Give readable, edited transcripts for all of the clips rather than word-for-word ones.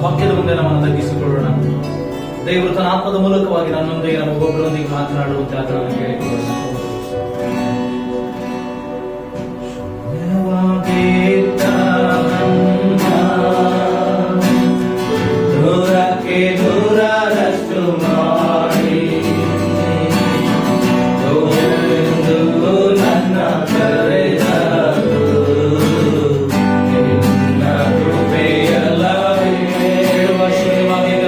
ವಾಕ್ಯದ ಮುಂದೆ ನಮ್ಮನ್ನು ತಗ್ಗಿಸಿಕೊಳ್ಳೋಣ. ದೇವರು ತನ್ನ ಆತ್ಮದ ಮೂಲಕವಾಗಿ ನನ್ನೊಂದಿಗೆ ನಮಗೊಬ್ಬರೊಂದಿಗೆ ಮಾತನಾಡುವಂತೆ ಅದನ್ನು ಹೇಳಿಕೊಳ್ಳೋಣ. ದೂರಕ್ಕೆ ದೂರದಷ್ಟು ಮಾಡಿ ನನ್ನ ಕರೆದರು ನಿನ್ನ ಕೃಪೆಯಲ್ಲವೇ ವಶವಾಗಿದ್ದ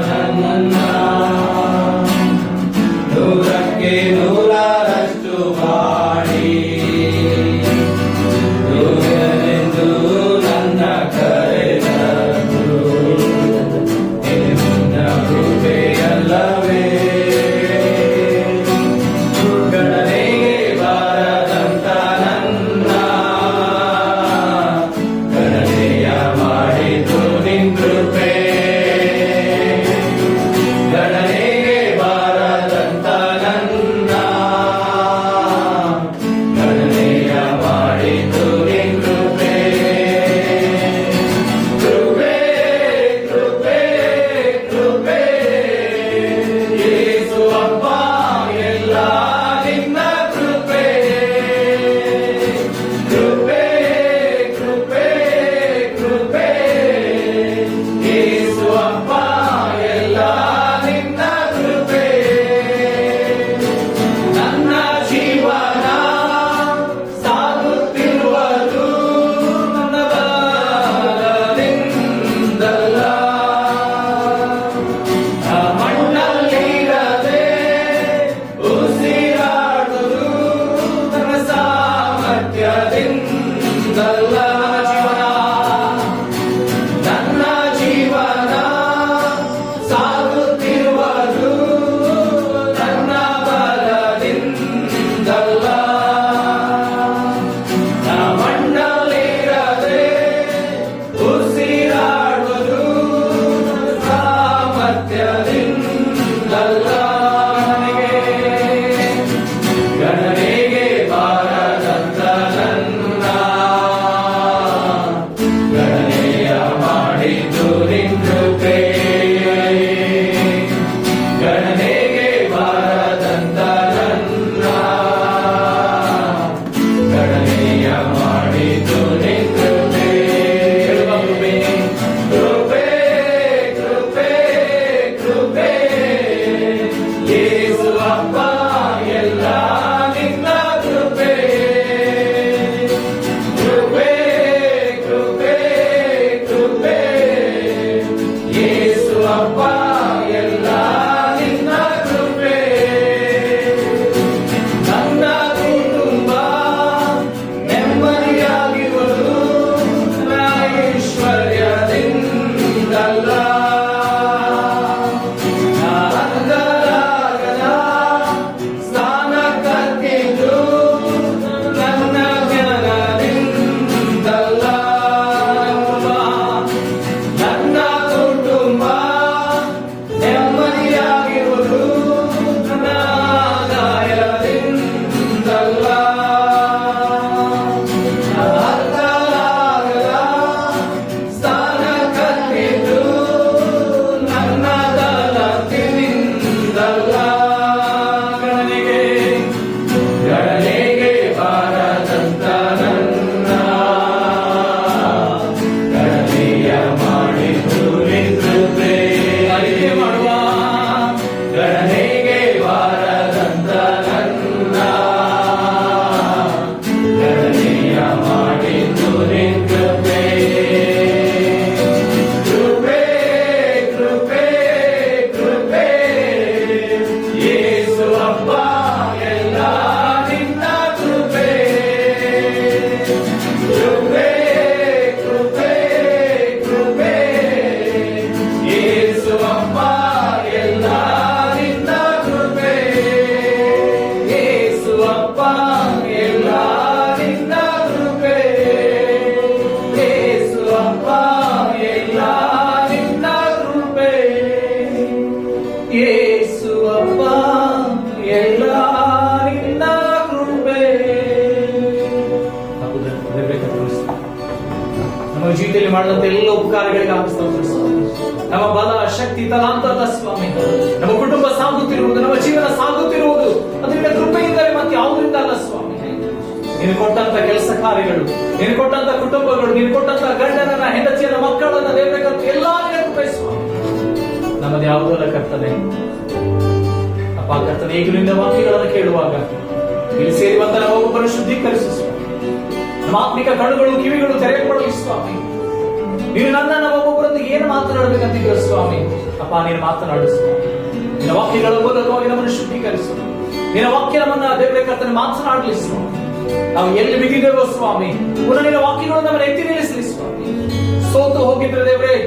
ನನ್ನ ದೂರಕ್ಕೆ ದೂರದಷ್ಟು ಮಾಡಿ ದೂರನೆಂದು ನನ್ನ ಕರೆದರು ನಿನ್ನ ಕೃಪೆಯಲ್ಲವೇ ಗಣನೆಗೆ ಬಾರದಂತ ನನ್ನ ಗಣನೆಯ ಮಾಡಿತು ನಿನ್ ಕೃಪೆ. ಗಣನೆಗೆ ಬಾರದಂತ ನನ್ನ ಗಣನೆಯ ಮಾಡಿತು ನಿನ್ ಕೃಪೆ. ಕೃಪೆ ಕೃಪೆ ಕೃಪೆ ಯೇಸು ಅಪ್ಪ ಎಲ್ಲ ನಿನ್ನ ಕೃಪೆ. ಕೃಪೆ ಕೃಪೆ ಕೃಪೆ ಯೇಸು ಅಪ್ಪ ಎಲ್ಲ ನಿನ್ನ ಕೃಪೆ. ನನ್ನ ಜೀವನ ಸಾಗುತ್ತಿರುವುದು ನನ್ನ ಬಲದಿಂದಲ್ಲ, ಆ ಮಣ್ಣಲ್ಲಿರದೆ ಉಸಿರಾಡುವುದು ನನ್ನ ಸಾಮರ್ಥ್ಯದಿಂದಲ್ಲ. ನನ್ನ ಜೀವನ ಸಾಗುತ್ತಿರುವುದು ನನ್ನ ಬಲದಿಂದಲ್ಲ, ಆ ಮಣ್ಣಲ್ಲಿರದೆ ಉಸಿರಾಡುವುದು ನನ್ನ ಸಾಮರ್ಥ್ಯದಿಂದಲ್ಲ. ಗಣನೆಗೆ ಬಾರದಂತ ನನ್ನ ಗಣನೆಯ ಮಾಡಿತು ನಿನ್ ಕೃಪೆ. ಗಣನೆಗೆ ಬಾರದಂತ ನನ್ನ ಗಣನೆಯ ಮಾಡಿತು ನಿನ್ ಕೃಪೆ. ಕೃಪೆ ಕೃಪೆ ಕೃಪೆ ಯೇಸು ಅಪ್ಪ ಎಲ್ಲ ನಿನ್ನ ಕೃಪೆ. ಕೃಪೆ ಕೃಪೆ ಕೃಪೆ ಯೇಸು ಅಪ್ಪ ಎಲ್ಲ ನಿನ್ನ ಕೃಪೆ. ನನ್ನ ಕುಟುಂಬ ನೆಮ್ಮದಿಯಾಗಿರುವುದು ಜೀವಿತದಲ್ಲಿ ಮಾಡಿದಂತ ಎಲ್ಲ ಉಪಕಾರಗಳಿಗಾಗಿ ಸ್ತೋತ್ರ ಸ್ವಾಮಿ. ನಮ್ಮ ಬಲ, ಶಕ್ತಿ, ತಲಾಂತರದ ಸ್ವಾಮಿ, ನಮ್ಮ ಕುಟುಂಬ ಸಾಗುತ್ತಿರುವುದು, ನಮ್ಮ ಜೀವನ ಸಾಗುತ್ತಿರುವುದು ಅದರಿಂದ ಕೃಪೆಯಿಂದಲೇ ಮತ್ತೆ ಯಾವುದರಿಂದ ಅಲ್ಲ ಸ್ವಾಮಿ. ನೀನು ಕೊಟ್ಟಂತ ಕೆಲಸ ಕಾರ್ಯಗಳು, ನೀನು ಕೊಟ್ಟಂತ ಕುಟುಂಬಗಳು, ನೀನು ಕೊಟ್ಟಂತ ಗಂಡನನ್ನ, ಹೆಂಡತಿಯನ್ನ, ಮಕ್ಕಳನ್ನ, ದೇವರ ಎಲ್ಲಾ ಕೃಪೆ ಸ್ವಾಮಿ. ನಮ್ಮದು ಯಾವುದಲ್ಲ ಕರ್ತನೆ. ಅಪ್ಪ ಕರ್ತನೆ, ಈಗ ನಿನ್ನ ವಾಕ್ಯಗಳನ್ನು ಕೇಳುವಾಗ ಇಲ್ಲಿ ಸೇರಿ ಬಂದ ನಾವೊಬ್ಬರು ಶುದ್ಧೀಕರಿಸು ಸ್ವಾಮಿ. ನಮ್ಮ ಆತ್ಮಿಕ ಕಣ್ಣುಗಳು, ಕಿವಿಗಳು ತೆರೆಯಲ್ಪಡಲಿ ಸ್ವಾಮಿ. ನೀನು ನನ್ನ ಒಬ್ಬೊಬ್ಬರೊಂದಿಗೆ ಏನು ಮಾತನಾಡಬೇಕಂತಿದ್ದೀರ ಸ್ವಾಮಿ. ಅಪ್ಪ ನೀನು ಮಾತನಾಡು ಸ್ವಾಮಿ. ನಿನ್ನ ವಾಕ್ಯಗಳ ಮೂಲಕವಾಗಿ ನಮ್ಮನ್ನು ಶುದ್ಧೀಕರಿಸು. ನಿನ್ನ ವಾಕ್ಯ ನಮ್ಮನ್ನ ದೇವರ ಕರ್ತನೆ ಮಾತನಾಡಲಿ ಸ್ವಾಮಿ. ನಾವು ಎಲ್ಲಿ ಬಿದ್ದಿದ್ದೇವೋ ಸ್ವಾಮಿ, ಪುನಃ ನಿನ್ನ ವಾಕ್ಯಗಳು ನಮ್ಮನ್ನು ಎತ್ತಿ ನಿಲ್ಲಿಸಲಿ ಸ್ವಾಮಿ. ಸೋತು ಹೋಗಿದ್ರೆ ದೇವರೇ,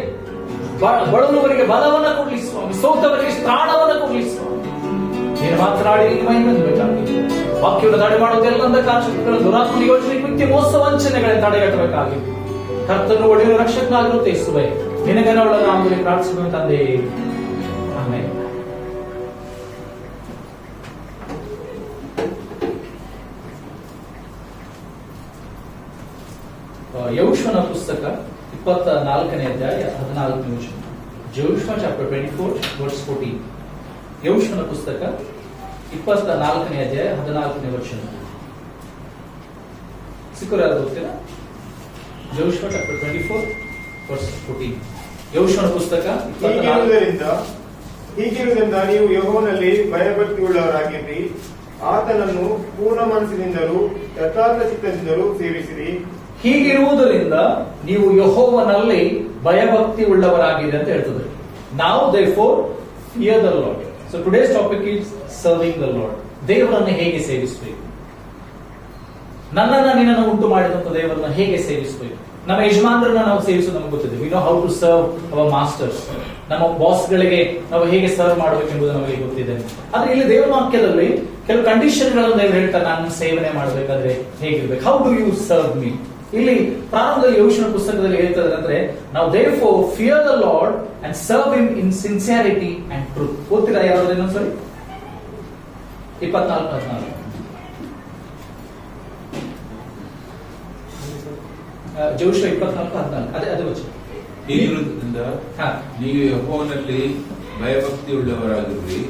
ಬಡವರಿಗೆ ಬಲವನ್ನ ಕೊಡ್ಲಿ ಸ್ವಾಮಿ, ಸೋತವರಿಗೆ ಪ್ರಾಣವನ್ನ ಕೊಡ್ಲಿ ಸ್ವಾಮಿ. ನೀನು ಮಾತನಾಡಿ ನಿನ್ನ ಮಹಿಮೆಯನ್ನು ಬೇಕಾಗಿ ವಾಕ್ಯವನ್ನು ತಡೆ ಮಾಡುವುದೆಲ್ಲ ಅಂಧಕಾರ ಶಕ್ತಿಗಳ ದುರಾತ್ಮ ಯೋಜನೆ, ಕೃತ್ಯ, ಮೋಸ, ವಂಚನೆಗಳನ್ನು ತಡೆಗಟ್ಟಬೇಕಾಗಿ ಕರ್ತನು ಒಡೆಯುವ ರಕ್ಷಕನಾಗಿರುತ್ತೆ ಯೇಸುವೇ. ನಿನಗನವಳ ನಾಮದಲ್ಲಿ ಪ್ರಾರ್ಥಿಸುವ ತಂದೆ, ಆಮೆನ್. ಯೆಹೋಶುವನ ಪುಸ್ತಕ 24ನೇ ಅಧ್ಯಾಯ 14ನೇ ವಚನ. Joshua chapter 24 verse 14. ಯೆಹೋಶುವನ ಪುಸ್ತಕ 24ನೇ ಅಧ್ಯಾಯ 14ನೇ ವಚನ. ಸಿಕ್ಕರು ಯಾರು ಓದ್ತೀರಾ? Joshua chapter 24 verse 14. ಯೆಹೋಶುವನ ಪುಸ್ತಕ 24. ಹೀಗಿರುವುದರಿಂದ ನೀವು ಯೆಹೋವನಲ್ಲಿ ಭಯಭಕ್ತಿ ಉಳ್ಳವರಾಗಿರಿ, ಆತನನ್ನು ಪೂರ್ಣ ಮನಸ್ಸಿನಿಂದಲೂ ಯಥಾರ್ಥ ಚಿತ್ತದಿಂದಲೂ ಸೇವಿಸಿರಿ. ಹೀಗಿರುವುದರಿಂದ ನೀವು ಯೆಹೋವನಲ್ಲಿ ಭಯಭಕ್ತಿ ಉಳ್ಳವರಾಗಿದೆ ಅಂತ ಹೇಳ್ತದೆ. ನಾವು therefore fear the Lord. So today's topic is serving the Lord. ದೇವರನ್ನು ಹೇಗೆ ಸೇವಿಸಬೇಕು? ನನ್ನನ್ನ ನಿನ್ನನ್ನು ಉಂಟು ಮಾಡಿದಂತ ದೇವರನ್ನ ಹೇಗೆ ಸೇವಿಸಬೇಕು? ನಮ್ಮ ಯಜಮಾನರನ್ನ ನಾವು ಸೇವಿಸೋದು ನಮಗೆ ಗೊತ್ತಿದೆ. We know how to serve our masters. ನಮ್ಮ ಬಾಸ್ ಗಳಿಗೆ ನಾವು ಹೇಗೆ ಸರ್ವ್ ಮಾಡಬೇಕೆಂಬುದು ನಮಗೆ ಗೊತ್ತಿದೆ. ಆದ್ರೆ ಇಲ್ಲಿ ದೇವರ ವಾಕ್ಯದಲ್ಲಿ ಕೆಲವು ಕಂಡೀಷನ್ ಗಳನ್ನು ದೇವರು ಹೇಳ್ತಾರೆ. ನಾನು ಸೇವನೆ ಮಾಡಬೇಕಾದ್ರೆ ಹೇಗಿರ್ಬೇಕು? How do you serve me? ಇಲ್ಲಿ ಪ್ರಾರಂಭದಲ್ಲಿ ಯೆಹೋಶುವನ ಪುಸ್ತಕದಲ್ಲಿ ಹೇಳ್ತಾರೆ ಅಂದ್ರೆ, ನಾವು therefore fear the Lord and serve him in sincerity and truth. ಓದ್ತೀರಾ ಯಾರಾದ್ರೂ ಇನ್ನೊಂದ್ಸರಿ? 24:14. ಜೋಶುವ 24:14. ಅದೇ ವಚನ. ಹೀಗಿರುವುದರಿಂದ ನೀವು ಯೆಹೋವನಲ್ಲಿ ಭಯಭಕ್ತಿ ಉಳ್ಳವರಾಗಿರಿ,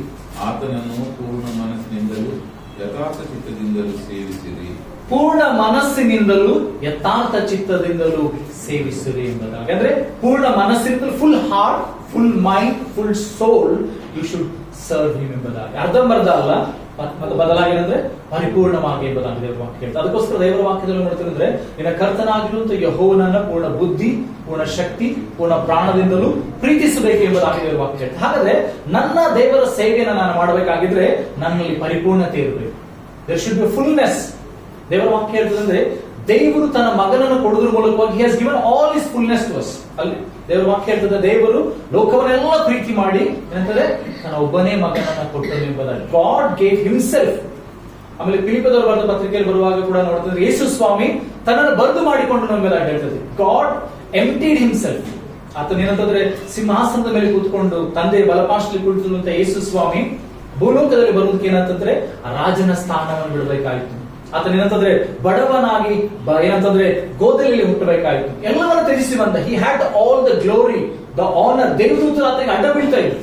ಆತನನ್ನು ಪೂರ್ಣ ಮನಸ್ಸಿನಿಂದಲೂ ಯಥಾರ್ಥ ಚಿತ್ತದಿಂದಲೂ ಸೇವಿಸಿರಿ. ಪೂರ್ಣ ಮನಸ್ಸಿನಿಂದಲೂ ಯಥಾರ್ಥ ಚಿತ್ತದಿಂದಲೂ ಸೇವಿಸಿರಿ ಎಂಬುದಾಗಿ. ಅಂದ್ರೆ ಪೂರ್ಣ ಮನಸ್ಸಿನಿಂದಲೂ, full heart, full mind, full soul you should serve him ಎಂಬುದಾಗಿ. ಅರ್ಧಂಬರ್ಧ ಅಲ್ಲ, ಮತ್ತೆ ಬದಲಾಗಿ ಅಂದ್ರೆ ಪರಿಪೂರ್ಣವಾಗಿ ಎಂಬುದಾಗಿ ದೇವರ ವಾಕ್ಯ ಹೇಳ್ತಾರೆ. ಅದಕ್ಕೋಸ್ಕರ ದೇವರ ವಾಕ್ಯದಲ್ಲಿ ನೋಡ್ತಿದ್ರೆ, ನಿನ್ನ ಕರ್ತನಾಗಿರುವಂತಹ ಯೆಹೋವನನ್ನ ಪೂರ್ಣ ಬುದ್ಧಿ, ಪೂರ್ಣ ಶಕ್ತಿ, ಪೂರ್ಣ ಪ್ರಾಣದಿಂದಲೂ ಪ್ರೀತಿಸಬೇಕು ಎಂಬುದಾಗಿ ದೇವರ ವಾಕ್ಯ ಹೇಳ್ತಾರೆ. ಹಾಗಾದ್ರೆ ನನ್ನ ದೇವರ ಸೇವೆಯನ್ನು ನಾನು ಮಾಡಬೇಕಾಗಿದ್ರೆ ನನ್ನಲ್ಲಿ ಪರಿಪೂರ್ಣತೆ ಇರಬೇಕು. There should be fullness. ದೇವರ ವಾಕ್ಯ ಹೇಳ್ತದಂದ್ರೆ, ದೇವರು ತನ್ನ ಮಗನನ್ನು ಕೊಡುವುದರ ಮೂಲಕವಾಗಿ he has given all his fullness to us. ಅಲ್ಲಿ ದೇವರ ವಾಕ್ಯ ಹೇಳ್ತದೆ, ದೇವರು ಲೋಕವನ್ನೆಲ್ಲ ಪ್ರೀತಿ ಮಾಡಿ ಏನಂತಂದ್ರೆ ತನ್ನ ಒಬ್ಬನೇ ಮಗನನ್ನ ಕೊಟ್ಟನು ಎಂಬುದಾಗಿ. God gave himself. ಆಮೇಲೆ ಫಿಲಿಪ್ಪದವರು ಬರೆದ ಪತ್ರಿಕೆಯಲ್ಲಿ ಬರುವಾಗ ಕೂಡ ನೋಡ್ತಿದ್ರೆ, ಯೇಸು ಸ್ವಾಮಿ ತನ್ನನ್ನು ಬರೆದು ಮಾಡಿಕೊಂಡು ಎಂಬುದಾಗಿ ಹೇಳ್ತದೆ. God emptied himself. ಆತನೇನಂತಂದ್ರೆ ಸಿಂಹಾಸನದ ಮೇಲೆ ಕೂತ್ಕೊಂಡು ತಂದೆ ಬಲಪಾರ್ಶ್ವದಲ್ಲಿ ಕುಳಿತಿರುವಂತ ಯೇಸು ಸ್ವಾಮಿ ಭೂಲೋಕದಲ್ಲಿ ಬರುವುದಕ್ಕೆ ಏನಂತಂದ್ರೆ ಆ ರಾಜನ ಸ್ಥಾನವನ್ನು ಬಿಡಬೇಕಾಯಿತು. ಆತನೇನಂತಂದ್ರೆ ಬಡವನಾಗಿ ಏನಂತಂದ್ರೆ ಗೋದಲಿಯಲ್ಲಿ ಹುಟ್ಟಬೇಕಾಯಿತು. ಎಲ್ಲವನ್ನ ತ್ಯಜಿಸಿ ಬಂದ. He had all the glory, the honour. ದೇವದೂತರು ಆತನಿಗೆ ಅಡ್ಡ ಬೀಳ್ತಾ ಇದ್ರು.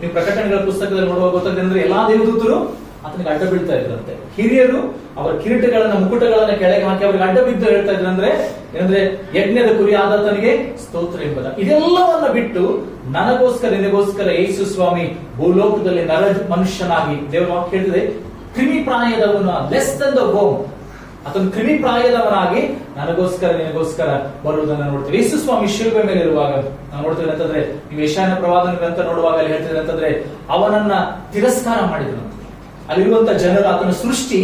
ನೀವು ಪ್ರಕಟಣೆಗಳ ಪುಸ್ತಕದಲ್ಲಿ ನೋಡುವಾಗ ಗೊತ್ತಾಗ್ತದೆ ಅಂದ್ರೆ ಎಲ್ಲಾ ದೇವದೂತರು ಆತನಿಗೆ ಅಡ್ಡ ಬೀಳ್ತಾ ಇದ್ರಂತೆ. ಹಿರಿಯರು ಅವರ ಕಿರೀಟಗಳನ್ನ, ಮುಕುಟಗಳನ್ನ ಕೆಳಗೆ ಹಾಕಿ ಅವರಿಗೆ ಅಡ್ಡ ಬಿದ್ದು ಹೇಳ್ತಾ ಇದ್ರಂದ್ರೆ ಏನಂದ್ರೆ, ಯಜ್ಞದ ಕುರಿ ಆದಾತನಿಗೆ ಸ್ತೋತ್ರ ಎಂಬುದ. ಇದೆಲ್ಲವನ್ನ ಬಿಟ್ಟು ನನಗೋಸ್ಕರ, ನಿನಗೋಸ್ಕರ ಯೇಸು ಸ್ವಾಮಿ ಭೂಲೋಕದಲ್ಲಿ ನರ ಮನುಷ್ಯನಾಗಿ, ದೇವರ ವಾಕ್ಯ ಹೇಳ್ತದೆ, ಕ್ರಿಮಿ ಪ್ರಾಯದವನು, ಲೆಸ್ ದನ್ ದ ಗೋಮ್, ಆತನು ಕ್ರಿಮಿ ಪ್ರಾಯದವನಾಗಿ ನನಗೋಸ್ಕರ, ನಿನಗೋಸ್ಕರ ಬರುವುದನ್ನು ನೋಡ್ತೀವಿ. ಯೇಸು ಸ್ವಾಮಿ ಶಿಲುಬೆ ಮೇಲೆ ಇರುವಾಗ ನಾವು ನೋಡ್ತೇವೆ ಅಂತಂದ್ರೆ, ನೀವು ಯೆಶಾಯನ ಪ್ರವಾದನ ಗ್ರಂಥ ನೋಡುವಾಗ ಅಲ್ಲಿ ಹೇಳ್ತಿದ್ರೆ ಅಂತಂದ್ರೆ, ಅವನನ್ನ ತಿರಸ್ಕಾರ ಮಾಡಿದ್ರು. ಅಲ್ಲಿರುವಂತ ಜನರು ಆತನ ಸೃಷ್ಟಿ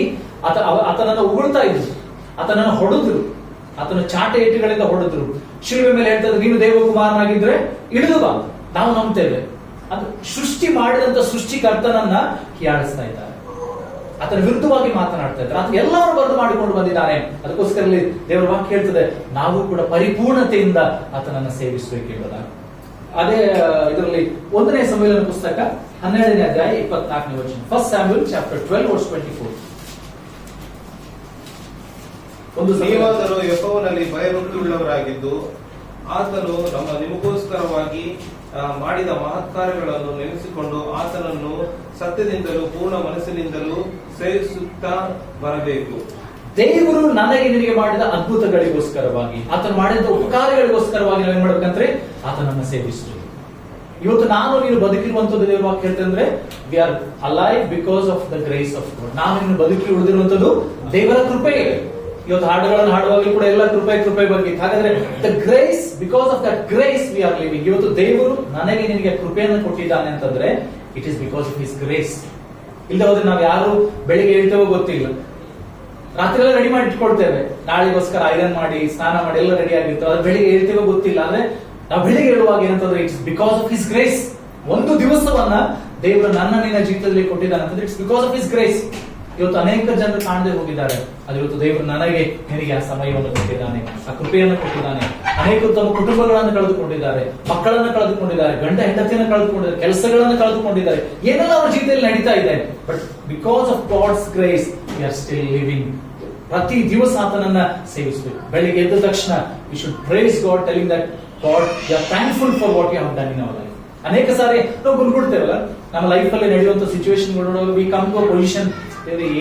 ಆತನನ್ನು ಉಗುಳ್ತಾ ಇದ್ರು, ಆತನನ್ನು ಹೊಡೆದ್ರು, ಆತನ ಚಾಟೆ ಏಟುಗಳಿಂದ ಹೊಡೆದ್ರು. ಶಿಲುಬೆ ಮೇಲೆ ಹೇಳ್ತದೆ, ನೀನು ದೇವಕುಮಾರನಾಗಿದ್ರೆ ಇಳಿದು ಬಾ, ನಾವು ನಂಬ್ತೇವೆ. ಅದು ಸೃಷ್ಟಿ ಮಾಡಿದಂತ ಸೃಷ್ಟಿಕರ್ತನನ್ನ ಹೀಯಾಳಿಸ್ತಾ ಇದ್ದಾರೆ, ಆತನ ವಿರುದ್ಧವಾಗಿ ಮಾತನಾಡ್ತಾ ಇದ್ದಾರೆ. ಆತ ಎಲ್ಲರೂ ಬರೆದು ಮಾಡಿಕೊಂಡು ಬಂದಿದ್ದಾನೆ. ಅದಕ್ಕೋಸ್ಕರ ದೇವರ ವಾಕ್ಯ ಹೇಳ್ತದೆ, ನಾವು ಕೂಡ ಪರಿಪೂರ್ಣತೆಯಿಂದ ಆತನನ್ನ ಸೇವಿಸಬೇಕು ಎಂಬುದಾಗಿ. ಅದೇ ಇದರಲ್ಲಿ 1ನೇ ಸಮುವೇಲನ ಪುಸ್ತಕ 12ನೇ ಅಧ್ಯಾಯ 24ನೇ ವಚನ. First Samuel chapter 12 verse 24. ನೀವಾದರೂ ಯೆಹೋವನಲ್ಲಿ ಭಯಭಕ್ತಿ ಉಳ್ಳವರಾಗಿದ್ದು ಆತನು ನಿಮಗೋಸ್ಕರವಾಗಿ ಮಾಡಿದ ಮಹತ್ಕಾರ್ಯಗಳನ್ನು ನೆನೆಸಿಕೊಂಡು ಆತನನ್ನು ಸತ್ಯದಿಂದಲೂ ಪೂರ್ಣ ಮನಸ್ಸಿನಿಂದಲೂ ಸೇವಿಸುತ್ತಾ ಬರಬೇಕು. ದೇವರು ನನಗೆ ನಿನಗೆ ಮಾಡಿದ ಅದ್ಭುತಗಳಿಗೋಸ್ಕರವಾಗಿ, ಆತನು ಮಾಡಿದ ಉಪಕಾರಗಳಿಗೋಸ್ಕರವಾಗಿ ನಾವೇನ್ ಮಾಡ್ಬೇಕಂದ್ರೆ ಆತನನ್ನ ಸೇವಿಸಬೇಕು. ಇವತ್ತು ನಾನು ನೀನು ಬದುಕಿರುವಂತದ್ದು ದೇವರ ವಾಕ್ಯ ಹೇಳ್ತಂದ್ರೆ we are alive because of the grace of God. ನಾವು ಇನ್ನು ಬದುಕಿ ಉಳಿದಿರುವಂತದ್ದು ದೇವರ ಕೃಪೆ. ಇವತ್ತು ಹಾಡುಗಳನ್ನು ಹಾಡುವಾಗಲೂ ಕೂಡ ಎಲ್ಲ ಕೃಪೆ ಬಗ್ಗೆ. ಹಾಗಾದ್ರೆ the grace, because of that grace we are living. ಇವತ್ತು ದೇವರು ನನಗೆ ನಿನಗೆ ಕೃಪೆಯನ್ನು ಕೊಟ್ಟಿದ್ದಾನೆ ಅಂತಂದ್ರೆ it is because of his grace. ಇಲ್ಲ ಹೋದ್ರೆ ನಾವು ಯಾರು ಬೆಳಿಗ್ಗೆ ಹೇಳ್ತೇವೋ ಗೊತ್ತಿಲ್ಲ, ರಾತ್ರಿ ಎಲ್ಲ ರೆಡಿ ಮಾಡಿ ಇಟ್ಕೊಳ್ತೇವೆ, ನಾಳೆಗೋಸ್ಕರ ಐರನ್ ಮಾಡಿ ಸ್ನಾನ ಮಾಡಿ ಎಲ್ಲ ರೆಡಿ ಆಗಿರ್ತೇವೆ, ಅದು ಬೆಳಿಗ್ಗೆ ಹೇಳ್ತೇವೋ ಗೊತ್ತಿಲ್ಲ. ಆದ್ರೆ ನಾವು ಬೆಳಿಗ್ಗೆ ಹೇಳುವಾಗ ಏನಂತಂದ್ರೆ it's because of his grace. ಒಂದು ದಿವಸವನ್ನ ದೇವರು ನನ್ನ ನಿನ್ನ ಜೀವಿತದಲ್ಲಿ ಕೊಟ್ಟಿದ್ದಾನೆ ಅಂತಂದ್ರೆ it's because of his grace. ಇವತ್ತು ಅನೇಕ ಜನರು ಕಾಣದೆ ಹೋಗಿದ್ದಾರೆ, ಅದು ಇವತ್ತು ದೇವರು ನನಗೆ ನಿನಗೆ ಆ ಸಮಯವನ್ನು ಕೊಟ್ಟಿದ್ದಾನೆ, ಆ ಕೃಪೆಯನ್ನು ಕೊಟ್ಟಿದ್ದಾನೆ. ಅನೇಕ ತಮ್ಮ ಕುಟುಂಬಗಳನ್ನು ಕಳೆದುಕೊಂಡಿದ್ದಾರೆ, ಮಕ್ಕಳನ್ನು ಕಳೆದುಕೊಂಡಿದ್ದಾರೆ, ಗಂಡ ಹೆಂಡತಿಯನ್ನು ಕಳೆದುಕೊಂಡಿದ್ದಾರೆ, ಕೆಲಸಗಳನ್ನು ಕಳೆದುಕೊಂಡಿದ್ದಾರೆ, ಏನೆಲ್ಲ ಅವರ ಜೀವಿತದಲ್ಲಿ ನಡೀತಾ ಇದೆ. But because of God's grace we are still living. ಪ್ರತಿ ದಿವಸ ಆತನನ್ನ ಸೇವಿಸಬೇಕು. ಬೆಳಿಗ್ಗೆ ಎದ್ದ ತಕ್ಷಣ we should praise God, telling that God we are thankful for what you have done in our life. ಅನೇಕ ಸಾರಿ ನಾವು ಗುಂಡ್ಬಿಡ್ತೇವಲ್ಲ, ನಮ್ಮ ಲೈಫ್ ಅಲ್ಲಿ ನಡೆಯುವಂತ situation we come to a position,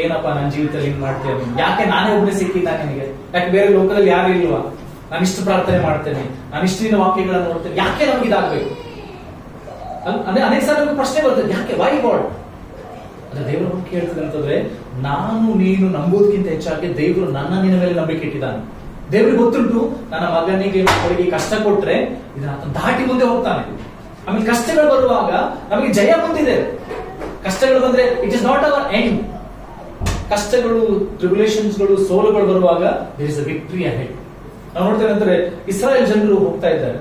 ಏನಪ್ಪಾ ನನ್ನ ಜೀವಿತದಲ್ಲಿ ಹಿಂಗ್ ಮಾಡ್ತೇನೆ, ಯಾಕೆ ನಾನೇ ಒಬ್ಬನೇ ಸಿಕ್ಕಿದ್ದಾನೆ ನನಗೆ, ಯಾಕೆ ಬೇರೆ ಲೋಕದಲ್ಲಿ ಯಾರು ಇಲ್ವಾ, ನಾನು ಇಷ್ಟು ಪ್ರಾರ್ಥನೆ ಮಾಡ್ತೇನೆ, ನಾನು ಇಷ್ಟು ದಿನ ವಾಕ್ಯಗಳನ್ನು ನೋಡ್ತೇನೆ, ಯಾಕೆ ನಮ್ಗೆ ಇದಾಗಬೇಕು? ಅನೇಕ ಸಾರಿ ನಮ್ಗೆ ಪ್ರಶ್ನೆ ಬರ್ತದೆ, ಯಾಕೆ, ವೈ ಗಾಡ್? ಅದ್ರ ದೇವರು ವಾಕ್ಯ ಹೇಳ್ತದೆ ಅಂತಂದ್ರೆ ನಾನು ನೀನು ನಂಬೋದಕ್ಕಿಂತ ಹೆಚ್ಚಾಗಿ ದೇವರು ನನ್ನ ನಿನ್ನ ಮೇಲೆ ನಂಬಿಕೆ ಇಟ್ಟಿದ್ದಾನೆ. ದೇವ್ರಿಗೆ ಗೊತ್ತುಂಟು ನನ್ನ ಮಗನಿಗೆ ಮಕ್ಕಳಿಗೆ ಕಷ್ಟ ಕೊಟ್ರೆ ಇದನ್ನ ಆತ ದಾಟಿ ಮುಂದೆ ಹೋಗ್ತಾನೆ. ಆಮೇಲೆ ಕಷ್ಟಗಳು ಬರುವಾಗ ನಮಗೆ ಜಯ ಬಂದಿದೆ. ಕಷ್ಟಗಳು ಬಂದ್ರೆ it is not our end. ಕಷ್ಟಗಳು, ಟ್ರಿಬ್ಯುಲೇಷನ್ಸ್ಗಳು, ಸೋಲುಗಳು ಬರುವಾಗ there is a victory ahead. ನಾವು ನೋಡ್ತೇವೆ ಅಂದ್ರೆ ಇಸ್ರಾಯೇಲ್ ಜನರು ಹೋಗ್ತಾ ಇದ್ದಾರೆ,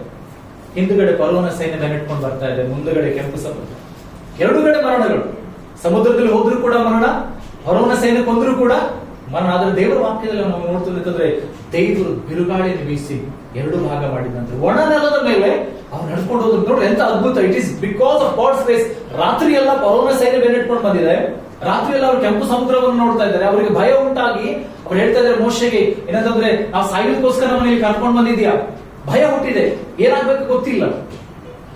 ಹಿಂದುಗಡೆ ಫರೋನ ಸೈನ್ಯ ಬೆನ್ನಟ್ಕೊಂಡು ಬರ್ತಾ ಇದೆ, ಮುಂದುಗಡೆ ಕೆಂಪು ಸಮುದ್ರ, ಎರಡುಗಡೆ ಮರಣಗಳು. ಸಮುದ್ರದಲ್ಲಿ ಹೋದ್ರೂ ಕೂಡ ಮರಣ, ಫರೋನ ಸೈನ್ಯ ಕೊಂದ್ರೂ ಕೂಡ ಮರಣ. ಆದ್ರೆ ದೇವರ ವಾಕ್ಯದಲ್ಲಿ ನಾವು ನೋಡ್ತೇವೆ ಅಂತಂದ್ರೆ ದೇವರು ಬಿರುಗಾಳಿಯನ್ನು ಬೀಸಿ ಎರಡು ಭಾಗ ಮಾಡಿದಂತೆ ಒಣ ನೆಲದ ಮೇಲೆ ಅವ್ರು ನಡ್ಕೊಂಡು ಹೋದ್ರು. ನೋಡ್ರಿ ಎಂತ ಅದ್ಭುತ. It is because of God's grace. ರಾತ್ರಿ ಎಲ್ಲ ಫರೋನ ಸೈನ್ಯ ಬೆನ್ನಟ್ಕೊಂಡು ಬಂದಿದೆ, ರಾತ್ರಿ ಎಲ್ಲ ಅವರು ಕೆಂಪು ಸಮುದ್ರವನ್ನು ನೋಡ್ತಾ ಇದ್ದಾರೆ. ಅವರಿಗೆ ಭಯ ಉಂಟಾಗಿ ಅವ್ರು ಹೇಳ್ತಾ ಇದ್ದಾರೆ ಮೋಶೆಗೆ, ಏನಂತಂದ್ರೆ ನಾವು ಸಾಯೋದಕ್ಕೋಸ್ಕರ ನಮ್ಮಲ್ಲಿ ಕರ್ಕೊಂಡು ಬಂದಿದ್ಯಾ, ಭಯ ಹುಟ್ಟಿದೆ, ಏನಾಗ್ಬೇಕು ಗೊತ್ತಿಲ್ಲ.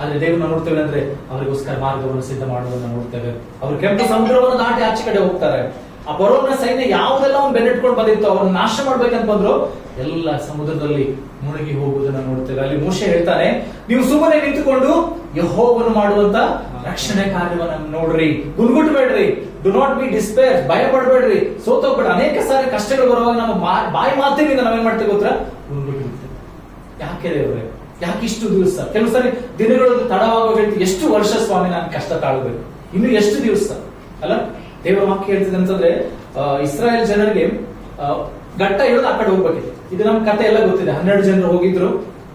ಆದ್ರೆ ದೇವ್ರನ್ನ ನೋಡ್ತೇವೆ ಅಂದ್ರೆ ಅವರಿಗೋಸ್ಕರ ಮಾರ್ಗವನ್ನು ಸಿದ್ಧ ಮಾಡುವುದನ್ನು ನೋಡ್ತೇವೆ. ಅವರು ಕೆಂಪು ಸಮುದ್ರವನ್ನು ದಾಟಿ ಆಚೆ ಕಡೆ ಹೋಗ್ತಾರೆ. ಆ ಫರೋನ ಸೈನ್ಯ ಯಾವುದೆಲ್ಲ ಅವ್ನು ಬೆನ್ನಟ್ಕೊಂಡು ಬಂದಿತ್ತು, ಅವ್ರನ್ನ ನಾಶ ಮಾಡ್ಬೇಕಂತ ಬಂದ್ರು, ಎಲ್ಲ ಸಮುದ್ರದಲ್ಲಿ ಮುಳುಗಿ ಹೋಗುವುದನ್ನ ನೋಡ್ತೇವೆ. ಅಲ್ಲಿ ಮೋಶೆ ಹೇಳ್ತಾನೆ, ನೀವು ಸುಮ್ಮನೆ ನಿಂತುಕೊಂಡು ಯೆಹೋವನು ಮಾಡುವಂತ ರಕ್ಷಣೆ ಕಾರ್ಯವನ್ನು ನೋಡ್ರಿ, ಗುನ್ಗುಟ್ಬೇಡ್ರಿ, ಡು ನಾಟ್ ಬಿ ಡಿಸ್ಪೇರ್, ಭಯ ಪಡಬೇಡ್ರಿ, ಸೋತೋಗ್ಬೇಡ. ಅನೇಕ ಸಾರಿ ಕಷ್ಟಗಳು ಬರುವಾಗ ನಮ್ಮ ಬಾಯಿ ಮಾತಿನಿಂದ ನಾವೇನ್ ಮಾಡ್ತೇವೆ ಗೊತ್ತಾ, ಗುನ್ಗುಟ್ಟು ಬಿಡ್ತೇವೆ. ಯಾಕೆ ದೇವ್ರೆ, ಯಾಕೆ ಇಷ್ಟು ದಿವಸ? ಕೆಲವು ಸಾರಿ ದಿನಗಳು ತಡವಾಗುವ ಹೇಳ್ತೀವಿ, ಎಷ್ಟು ವರ್ಷ ಸ್ವಾಮಿ ನಾನು ಕಷ್ಟ ತಾಳ್ಬೇಕು, ಇನ್ನು ಎಷ್ಟು ದಿವಸ ಅಲ್ಲ? ದೇವರ ವಾಕ್ಯ ಹೇಳ್ತಿದೆ ಅಂತಂದ್ರೆ ಇಸ್ರಾಯೇಲ್ ಜನರಿಗೆ ಘಟ್ಟ ಇಳಿದು ಆ ಕಡೆ ಹೋಗ್ಬೇಕಿದೆ. ಇದು ನಮ್ ಕತೆ ಎಲ್ಲ ಗೊತ್ತಿದೆ. 12 ಜನರು ಹೋಗಿದ್ರು,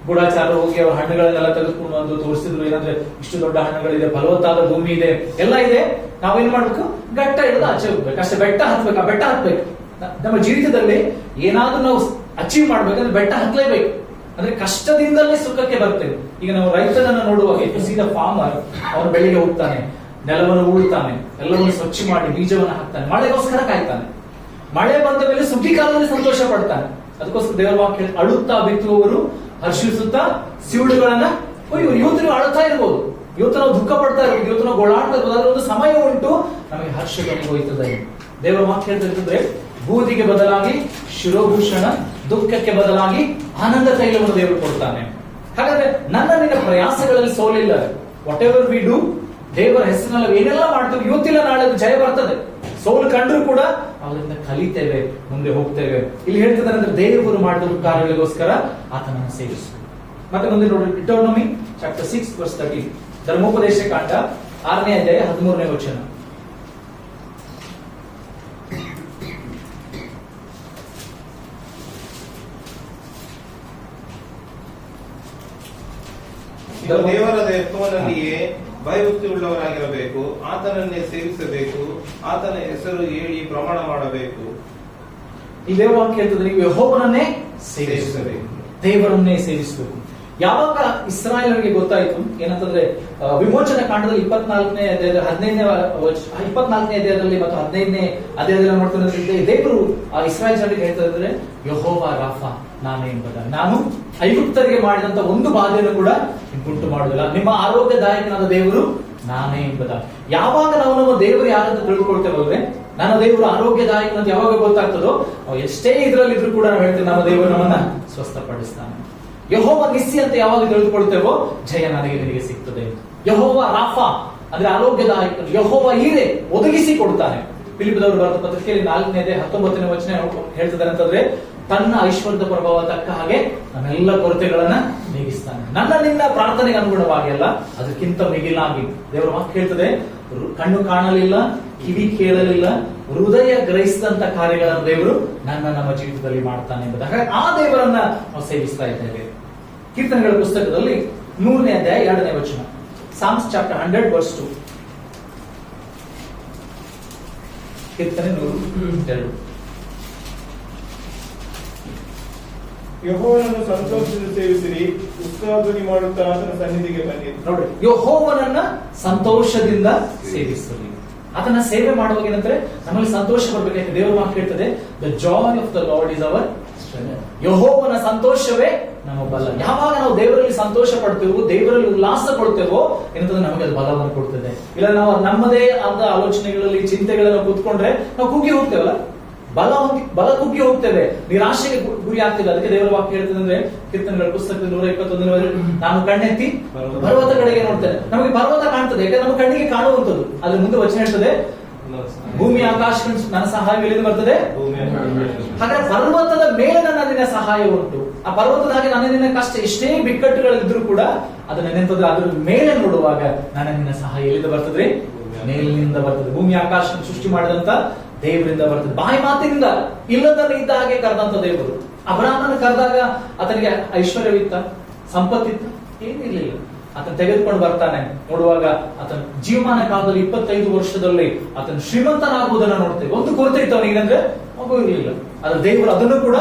ಗೂಢಾಚಾರ ಹೋಗಿ ಅವ್ರ ಹಣ್ಣುಗಳನ್ನೆಲ್ಲ ತೆಗೆದುಕೊಂಡು ಬಂದು ತೋರಿಸಿದ್ರು. ಏನಂದ್ರೆ ಇಷ್ಟು ದೊಡ್ಡ ಹಣ್ಣುಗಳಿದೆ, ಫಲವತ್ತಾದ ಭೂಮಿ ಇದೆ, ಎಲ್ಲ ಇದೆ, ನಾವೇನ್ ಮಾಡ್ಬೇಕು, ಘಟ್ಟ ಇಳಿದು ಆಚೆ ಹೋಗ್ಬೇಕು ಅಷ್ಟೇ. ಬೆಟ್ಟ ಹತ್ಬೇಕು, ಆ ಬೆಟ್ಟ ಹತ್ಬೇಕು. ನಮ್ಮ ಜೀವಿತದಲ್ಲಿ ಏನಾದ್ರೂ ನಾವು ಅಚೀವ್ ಮಾಡ್ಬೇಕಂದ್ರೆ ಬೆಟ್ಟ ಹತ್ಲೇಬೇಕು. ಅಂದ್ರೆ ಕಷ್ಟದಿಂದಲೇ ಸುಖಕ್ಕೆ ಬರ್ತೇವೆ. ಈಗ ನಾವು ರೈತನನ್ನ ನೋಡುವಾಗ ಸೀದಾ ಫಾರ್ಮರ್, ಅವನು ಬೆಳಿಗ್ಗೆ ಹೋಗ್ತಾನೆ, ನೆಲವನ್ನು ಉಳ್ತಾನೆ, ಎಲ್ಲವನ್ನು ಸ್ವಚ್ಛ ಮಾಡಿ ಬೀಜವನ್ನು ಹಾಕ್ತಾನೆ, ಮಳೆಗೋಸ್ಕರ ಕಾಯ್ತಾನೆ. ಮಳೆ ಬಂದ ಮೇಲೆ ಸುಗ್ಗಿ ಕಾಲದಲ್ಲಿ ಸಂತೋಷ ಪಡ್ತಾನೆ. ಅದಕ್ಕೋಸ್ಕರ ದೇವರ ವಾಕ್ಯ, ಅಳುತ್ತಾ ಬಿತ್ತುವವರು ಹರ್ಷಿಸುತ್ತಾ ಸಿವುಡುಗಳನ್ನ ಒಯ್ಯುವರು. ಇವತ್ತು ನೀವು ಅಳುತ್ತಾ ಇರ್ಬೋದು, ಇವತ್ತು ನಾವು ದುಃಖ ಪಡ್ತಾ ಇರ್ಬೋದು, ಇವತ್ತು ನಾವು ಗೋಳಾಡ್ತಾ ಇರ್ಬೋದು, ಆದ್ರೆ ಒಂದು ಸಮಯ ಉಂಟು ನಮಗೆ ಹರ್ಷದಲ್ಲಿ ಹೋಯ್ತದೆ. ದೇವರ ವಾಕ್ಯ ಹೇಳ್ತಿರ್ತಂದ್ರೆ ಬೂದಿಗೆ ಬದಲಾಗಿ ಶಿರೋಭೂಷಣ, ದುಃಖಕ್ಕೆ ಬದಲಾಗಿ ಆನಂದ ತೈಲವನ್ನು ದೇವರು ಕೊಡ್ತಾನೆ. ಹಾಗಾದ್ರೆ ನನ್ನ ನಿನ್ನ ಪ್ರಯಾಸಗಳಲ್ಲಿ ಸೋಲಿಲ್ಲ. ವಾಟ್ ಎವರ್ ವಿ ಡೂ, ದೇವರ ಹೆಸರಿನಲ್ಲಿ ಏನೆಲ್ಲ ಮಾಡ್ತೇವೆ, ಇವತ್ತಿಲ್ಲ ನಾಳೆ ಜಯ ಬರ್ತದೆ. ಸೋಲು ಕಂಡ್ರು ಕೂಡ ಅದರಿಂದ ಕಲಿತೇವೆ, ಮುಂದೆ ಹೋಗ್ತೇವೆ. ಇಲ್ಲಿ ಹೇಳ್ತಿದ್ದಾರೆ ಅಂದ್ರೆ ದೇವರು ಮಾಡಿದ ಕಾರ್ಯಗಳಿಗೋಸ್ಕರ ಆತನನ್ನು ಸೇವಿಸು. ಮತ್ತೆ ಮುಂದೆ ನೋಡಿ, ಡಿಟೋನಮಿ ಚಾಪ್ಟರ್ 6 verse 13, ಧರ್ಮೋಪದೇಶ ಕಾಂಡ 6ನೇ ಅಧ್ಯಾಯ 13ನೇ ವಚನ. ದೇವರ ಯೆಹೋವನಲ್ಲಿಯೇ ಭಯಭಕ್ತಿ ಉಳ್ಳವರಾಗಿರಬೇಕು, ಆತನನ್ನೇ ಸೇವಿಸಬೇಕು, ಆತನ ಹೆಸರು ಹೇಳಿ ಪ್ರಮಾಣ ಮಾಡಬೇಕು. ಈ ದೇವರ ವಾಕ್ಯ ಹೇಳ್ತದೆ, ನೀವು ಯೆಹೋವನನ್ನೇ ಸೇವಿಸಬೇಕು, ದೇವರನ್ನೇ ಸೇವಿಸಬೇಕು. ಯಾವಾಗ ಇಸ್ರಾಯೇಲರಿಗೆ ಗೊತ್ತಾಯ್ತು ಏನಂತಂದ್ರೆ, ವಿಮೋಚನಾ ಕಾಂಡದಲ್ಲಿ 24ನೇ ಅಧ್ಯಾಯದ 24ನೇ ಅಧ್ಯಾಯದಲ್ಲಿ ಮತ್ತು 15ನೇ ಅಧ್ಯಾಯದಲ್ಲಿ ನೋಡ್ತಾರೆ, ದೇವರು ಆ ಇಸ್ರಾಯೇಲ್ ಜನರಿಗೆ ಹೇಳ್ತಾ ಇದ್ರೆ, ಯೆಹೋವ ರಾಫಾ, ನಾನೇ ಎಂಬುದಾಗಿ. ನಾನು ಐಗುಪ್ತರಿಗೆ ಮಾಡಿದಂತ ಒಂದು ಬಾಧೆಯನ್ನು ಕೂಡ ನಿಮ್ಗುಂಟು ಮಾಡುವುದಿಲ್ಲ. ನಿಮ್ಮ ಆರೋಗ್ಯದಾಯಕನಾದ ದೇವರು ನಾನೇ ಎಂಬುದಾಗಿ. ಯಾವಾಗ ನಾವು ನಮ್ಮ ದೇವರು ಯಾರಂತ ತಿಳ್ಕೊಳ್ತೇವಲ್ವೇ, ನನ್ನ ದೇವರು ಆರೋಗ್ಯದಾಯಕ ಅಂತ ಯಾವಾಗ ಗೊತ್ತಾಗ್ತದೋ, ನಾವು ಎಷ್ಟೇ ಇದ್ರಲ್ಲಿ ಇದ್ರೂ ಕೂಡ ನಾವು ಹೇಳ್ತೇವೆ ನಮ್ಮ ದೇವರು ನಮ್ಮನ್ನ ಸ್ವಸ್ಥಪಡಿಸ್ತಾನೆ. ಯೆಹೋವ ನಿಸ್ಸಿ ಅಂತ ಯಾವಾಗ ತಿಳಿದುಕೊಳ್ತೇವೋ ಜಯ ನನಗೆ ನಿನಗೆ ಸಿಗ್ತದೆ. ಯೆಹೋವ ರಾಫಾ ಅಂದ್ರೆ ಆರೋಗ್ಯದಾಯಕ, ಯೆಹೋವ ಈರೆ ಒದಗಿಸಿ ಕೊಡ್ತಾನೆ. ಫಿಲಿಪ್ಪದವರು ಬರೆದ ಪತ್ರಿಕೆಯಲ್ಲಿ 4ನೇ 19ನೇ ವಚನ ಹೇಳ್ತಿದ್ದಾರೆ ಅಂತಂದ್ರೆ, ತನ್ನ ಐಶ್ವರ್ಯದ ಪ್ರಭಾವ ತಕ್ಕ ಹಾಗೆ ನನ್ನೆಲ್ಲ ಕೊರತೆಗಳನ್ನ ನೀಗಿಸ್ತಾನೆ. ನನ್ನ ನಿನ್ನ ಪ್ರಾರ್ಥನೆಗೆ ಅನುಗುಣವಾಗಿ ಅಲ್ಲ, ಅದಕ್ಕಿಂತ ಮಿಗಿಲಾಗಿ. ದೇವರ ವಾಕ್ಯ ಹೇಳ್ತದೆ, ಕಣ್ಣು ಕಾಣಲಿಲ್ಲ, ಕಿವಿ ಕೇಳಲಿಲ್ಲ, ಹೃದಯ ಗ್ರಹಿಸಿದಂತ ಕಾರ್ಯಗಳನ್ನು ದೇವರು ನಮ್ಮ ಜೀವಿತದಲ್ಲಿ ಮಾಡ್ತಾನೆ ಎಂಬುದಾಗಿ ಆ ದೇವರನ್ನ ನಾವು ಸೇವಿಸ್ತಾ ಇದ್ದೇವೆ. ಕೀರ್ತನೆಗಳ ಪುಸ್ತಕದಲ್ಲಿ 100ನೇ ಅಧ್ಯಾಯ 2ನೇ ವಚನ, ಸಾಮ್ಸ್ ಚಾಪ್ಟರ್ 100 ವರ್ಸ್ 2. ಕೀರ್ತನೆ 102. ಯೆಹೋವನನ್ನು ಸಂತೋಷದಿಂದ ಸೇವಿಸಿರಿ, ಉತ್ಸಾಹಧ್ವನಿ ಮಾಡುತ್ತಾ ಆತನ ಸನ್ನಿಧಿಗೆ ಬನ್ನಿರಿ. ನೋಡಿ, ಯೆಹೋವನನ್ನ ಸಂತೋಷದಿಂದ ಸೇವಿಸಿರಿ. ಅದನ್ನ ಸೇವೆ ಮಾಡುವಾಗ ಏನಂದ್ರೆ ನಮ್ಮಲ್ಲಿ ಸಂತೋಷ ಬರ್ಬೇಕಾಯ್ತು. ದೇವರ ವಾಕ್ಯ ಹೇಳ್ತದೆ, the joy of the lord is our strength. ಯೆಹೋವನ ಸಂತೋಷವೇ ನಮ್ಮ ಬಲ. ಯಾವಾಗ ನಾವು ದೇವರಲ್ಲಿ ಸಂತೋಷ ಪಡ್ತೇವೋ, ದೇವರಲ್ಲಿ ಉಲ್ಲಾಸ ಕೊಡ್ತೇವೋ ಏನಂತಂದ್ರೆ ನಮಗೆ ಅದು ಬಲವನ್ನು ಕೊಡ್ತದೆ. ಇಲ್ಲ ನಾವು ನಮ್ಮದೇ ಆದ ಆಲೋಚನೆಗಳಲ್ಲಿ ಚಿಂತೆಗಳನ್ನ ಕೂತ್ಕೊಂಡ್ರೆ ನಾವು ಕುಗ್ಗಿ ಹೋಗ್ತೇವಲ್ಲ, ಬಲ ಕುಗ್ಗಿ ಹೋಗ್ತೇವೆ, ನಿರಾಶೆಗೆ ಗುರಿ ಆಗ್ತೇವೆ. ಅದಕ್ಕೆ ದೇವರ ವಾಕ್ಯ ಹೇಳ್ತದೆ ಅಂದ್ರೆ ಕೀರ್ತನೆಗಳ ಪುಸ್ತಕದ 121 ನಾನು ಕಣ್ಣೆತ್ತಿ ಪರ್ವತ ಕಡೆಗೆ ನೋಡ್ತೇನೆ. ನಮಗೆ ಪರ್ವತ ಕಾಣ್ತದೆ, ಯಾಕಂದ್ರೆ ನಮ್ಮ ಕಣ್ಣಿಗೆ ಕಾಣುವಂಥದ್ದು. ಅದ್ರ ಮುಂದೆ ವಚನ ಹೇಳ್ತದೆ, ಭೂಮಿ ಆಕಾಶ ನನ್ನ ಸಹಾಯ ಎಲ್ಲಿಂದ ಬರ್ತದೆ. ಹಾಗಾದ್ರೆ ಪರ್ವತದ ಮೇಲೆ ನನ್ನ ಸಹಾಯ ಉಂಟು. ಆ ಪರ್ವತದ ಹಾಗೆ ನನ್ನ ಕಷ್ಟ ಎಷ್ಟೇ ಬಿಕ್ಕಟ್ಟುಗಳಿದ್ರು ಕೂಡ ಅದನ್ನ ನೆನೆಂತಂದ್ರೆ ಅದ್ರ ಮೇಲೆ ನೋಡುವಾಗ ನನ್ನ ಸಹಾಯ ಎಲ್ಲಿಂದ ಬರ್ತದೆ, ಮೇಲಿನಿಂದ ಬರ್ತದೆ. ಭೂಮಿ ಆಕಾಶ ಸೃಷ್ಟಿ ಮಾಡಿದಂತ ದೇವರಿಂದ ಬರ್ತದೆ. ಬಾಯಿ ಮಾತಿನಿಂದ ಇಲ್ಲದನ್ನು ಇದ್ದ ಹಾಗೆ ಕರೆದಂತ ದೇವರು. ಅಬ್ರಾಹ್ಮನ ಕರೆದಾಗ ಆತನಿಗೆ ಐಶ್ವರ್ಯವಿತ್ತ, ಸಂಪತ್ತಿತ್ತ, ಏನಿರ್ಲಿಲ್ಲ. ಆತನ ತೆಗೆದುಕೊಂಡು ಬರ್ತಾನೆ. ನೋಡುವಾಗ ಆತನ ಜೀವಮಾನ ಕಾಲದಲ್ಲಿ 25 ವರ್ಷದಲ್ಲಿ ಆತನ ಶ್ರೀಮಂತನಾಗುವುದನ್ನು ನೋಡ್ತೇವೆ. ಒಂದು ಕೊರತೆ ಇತ್ತು ಅವನಿಗೆ, ಅಂದ್ರೆ ಮಗು ಇರಲಿಲ್ಲ. ಆದ್ರೆ ದೇವರು ಅದನ್ನು ಕೂಡ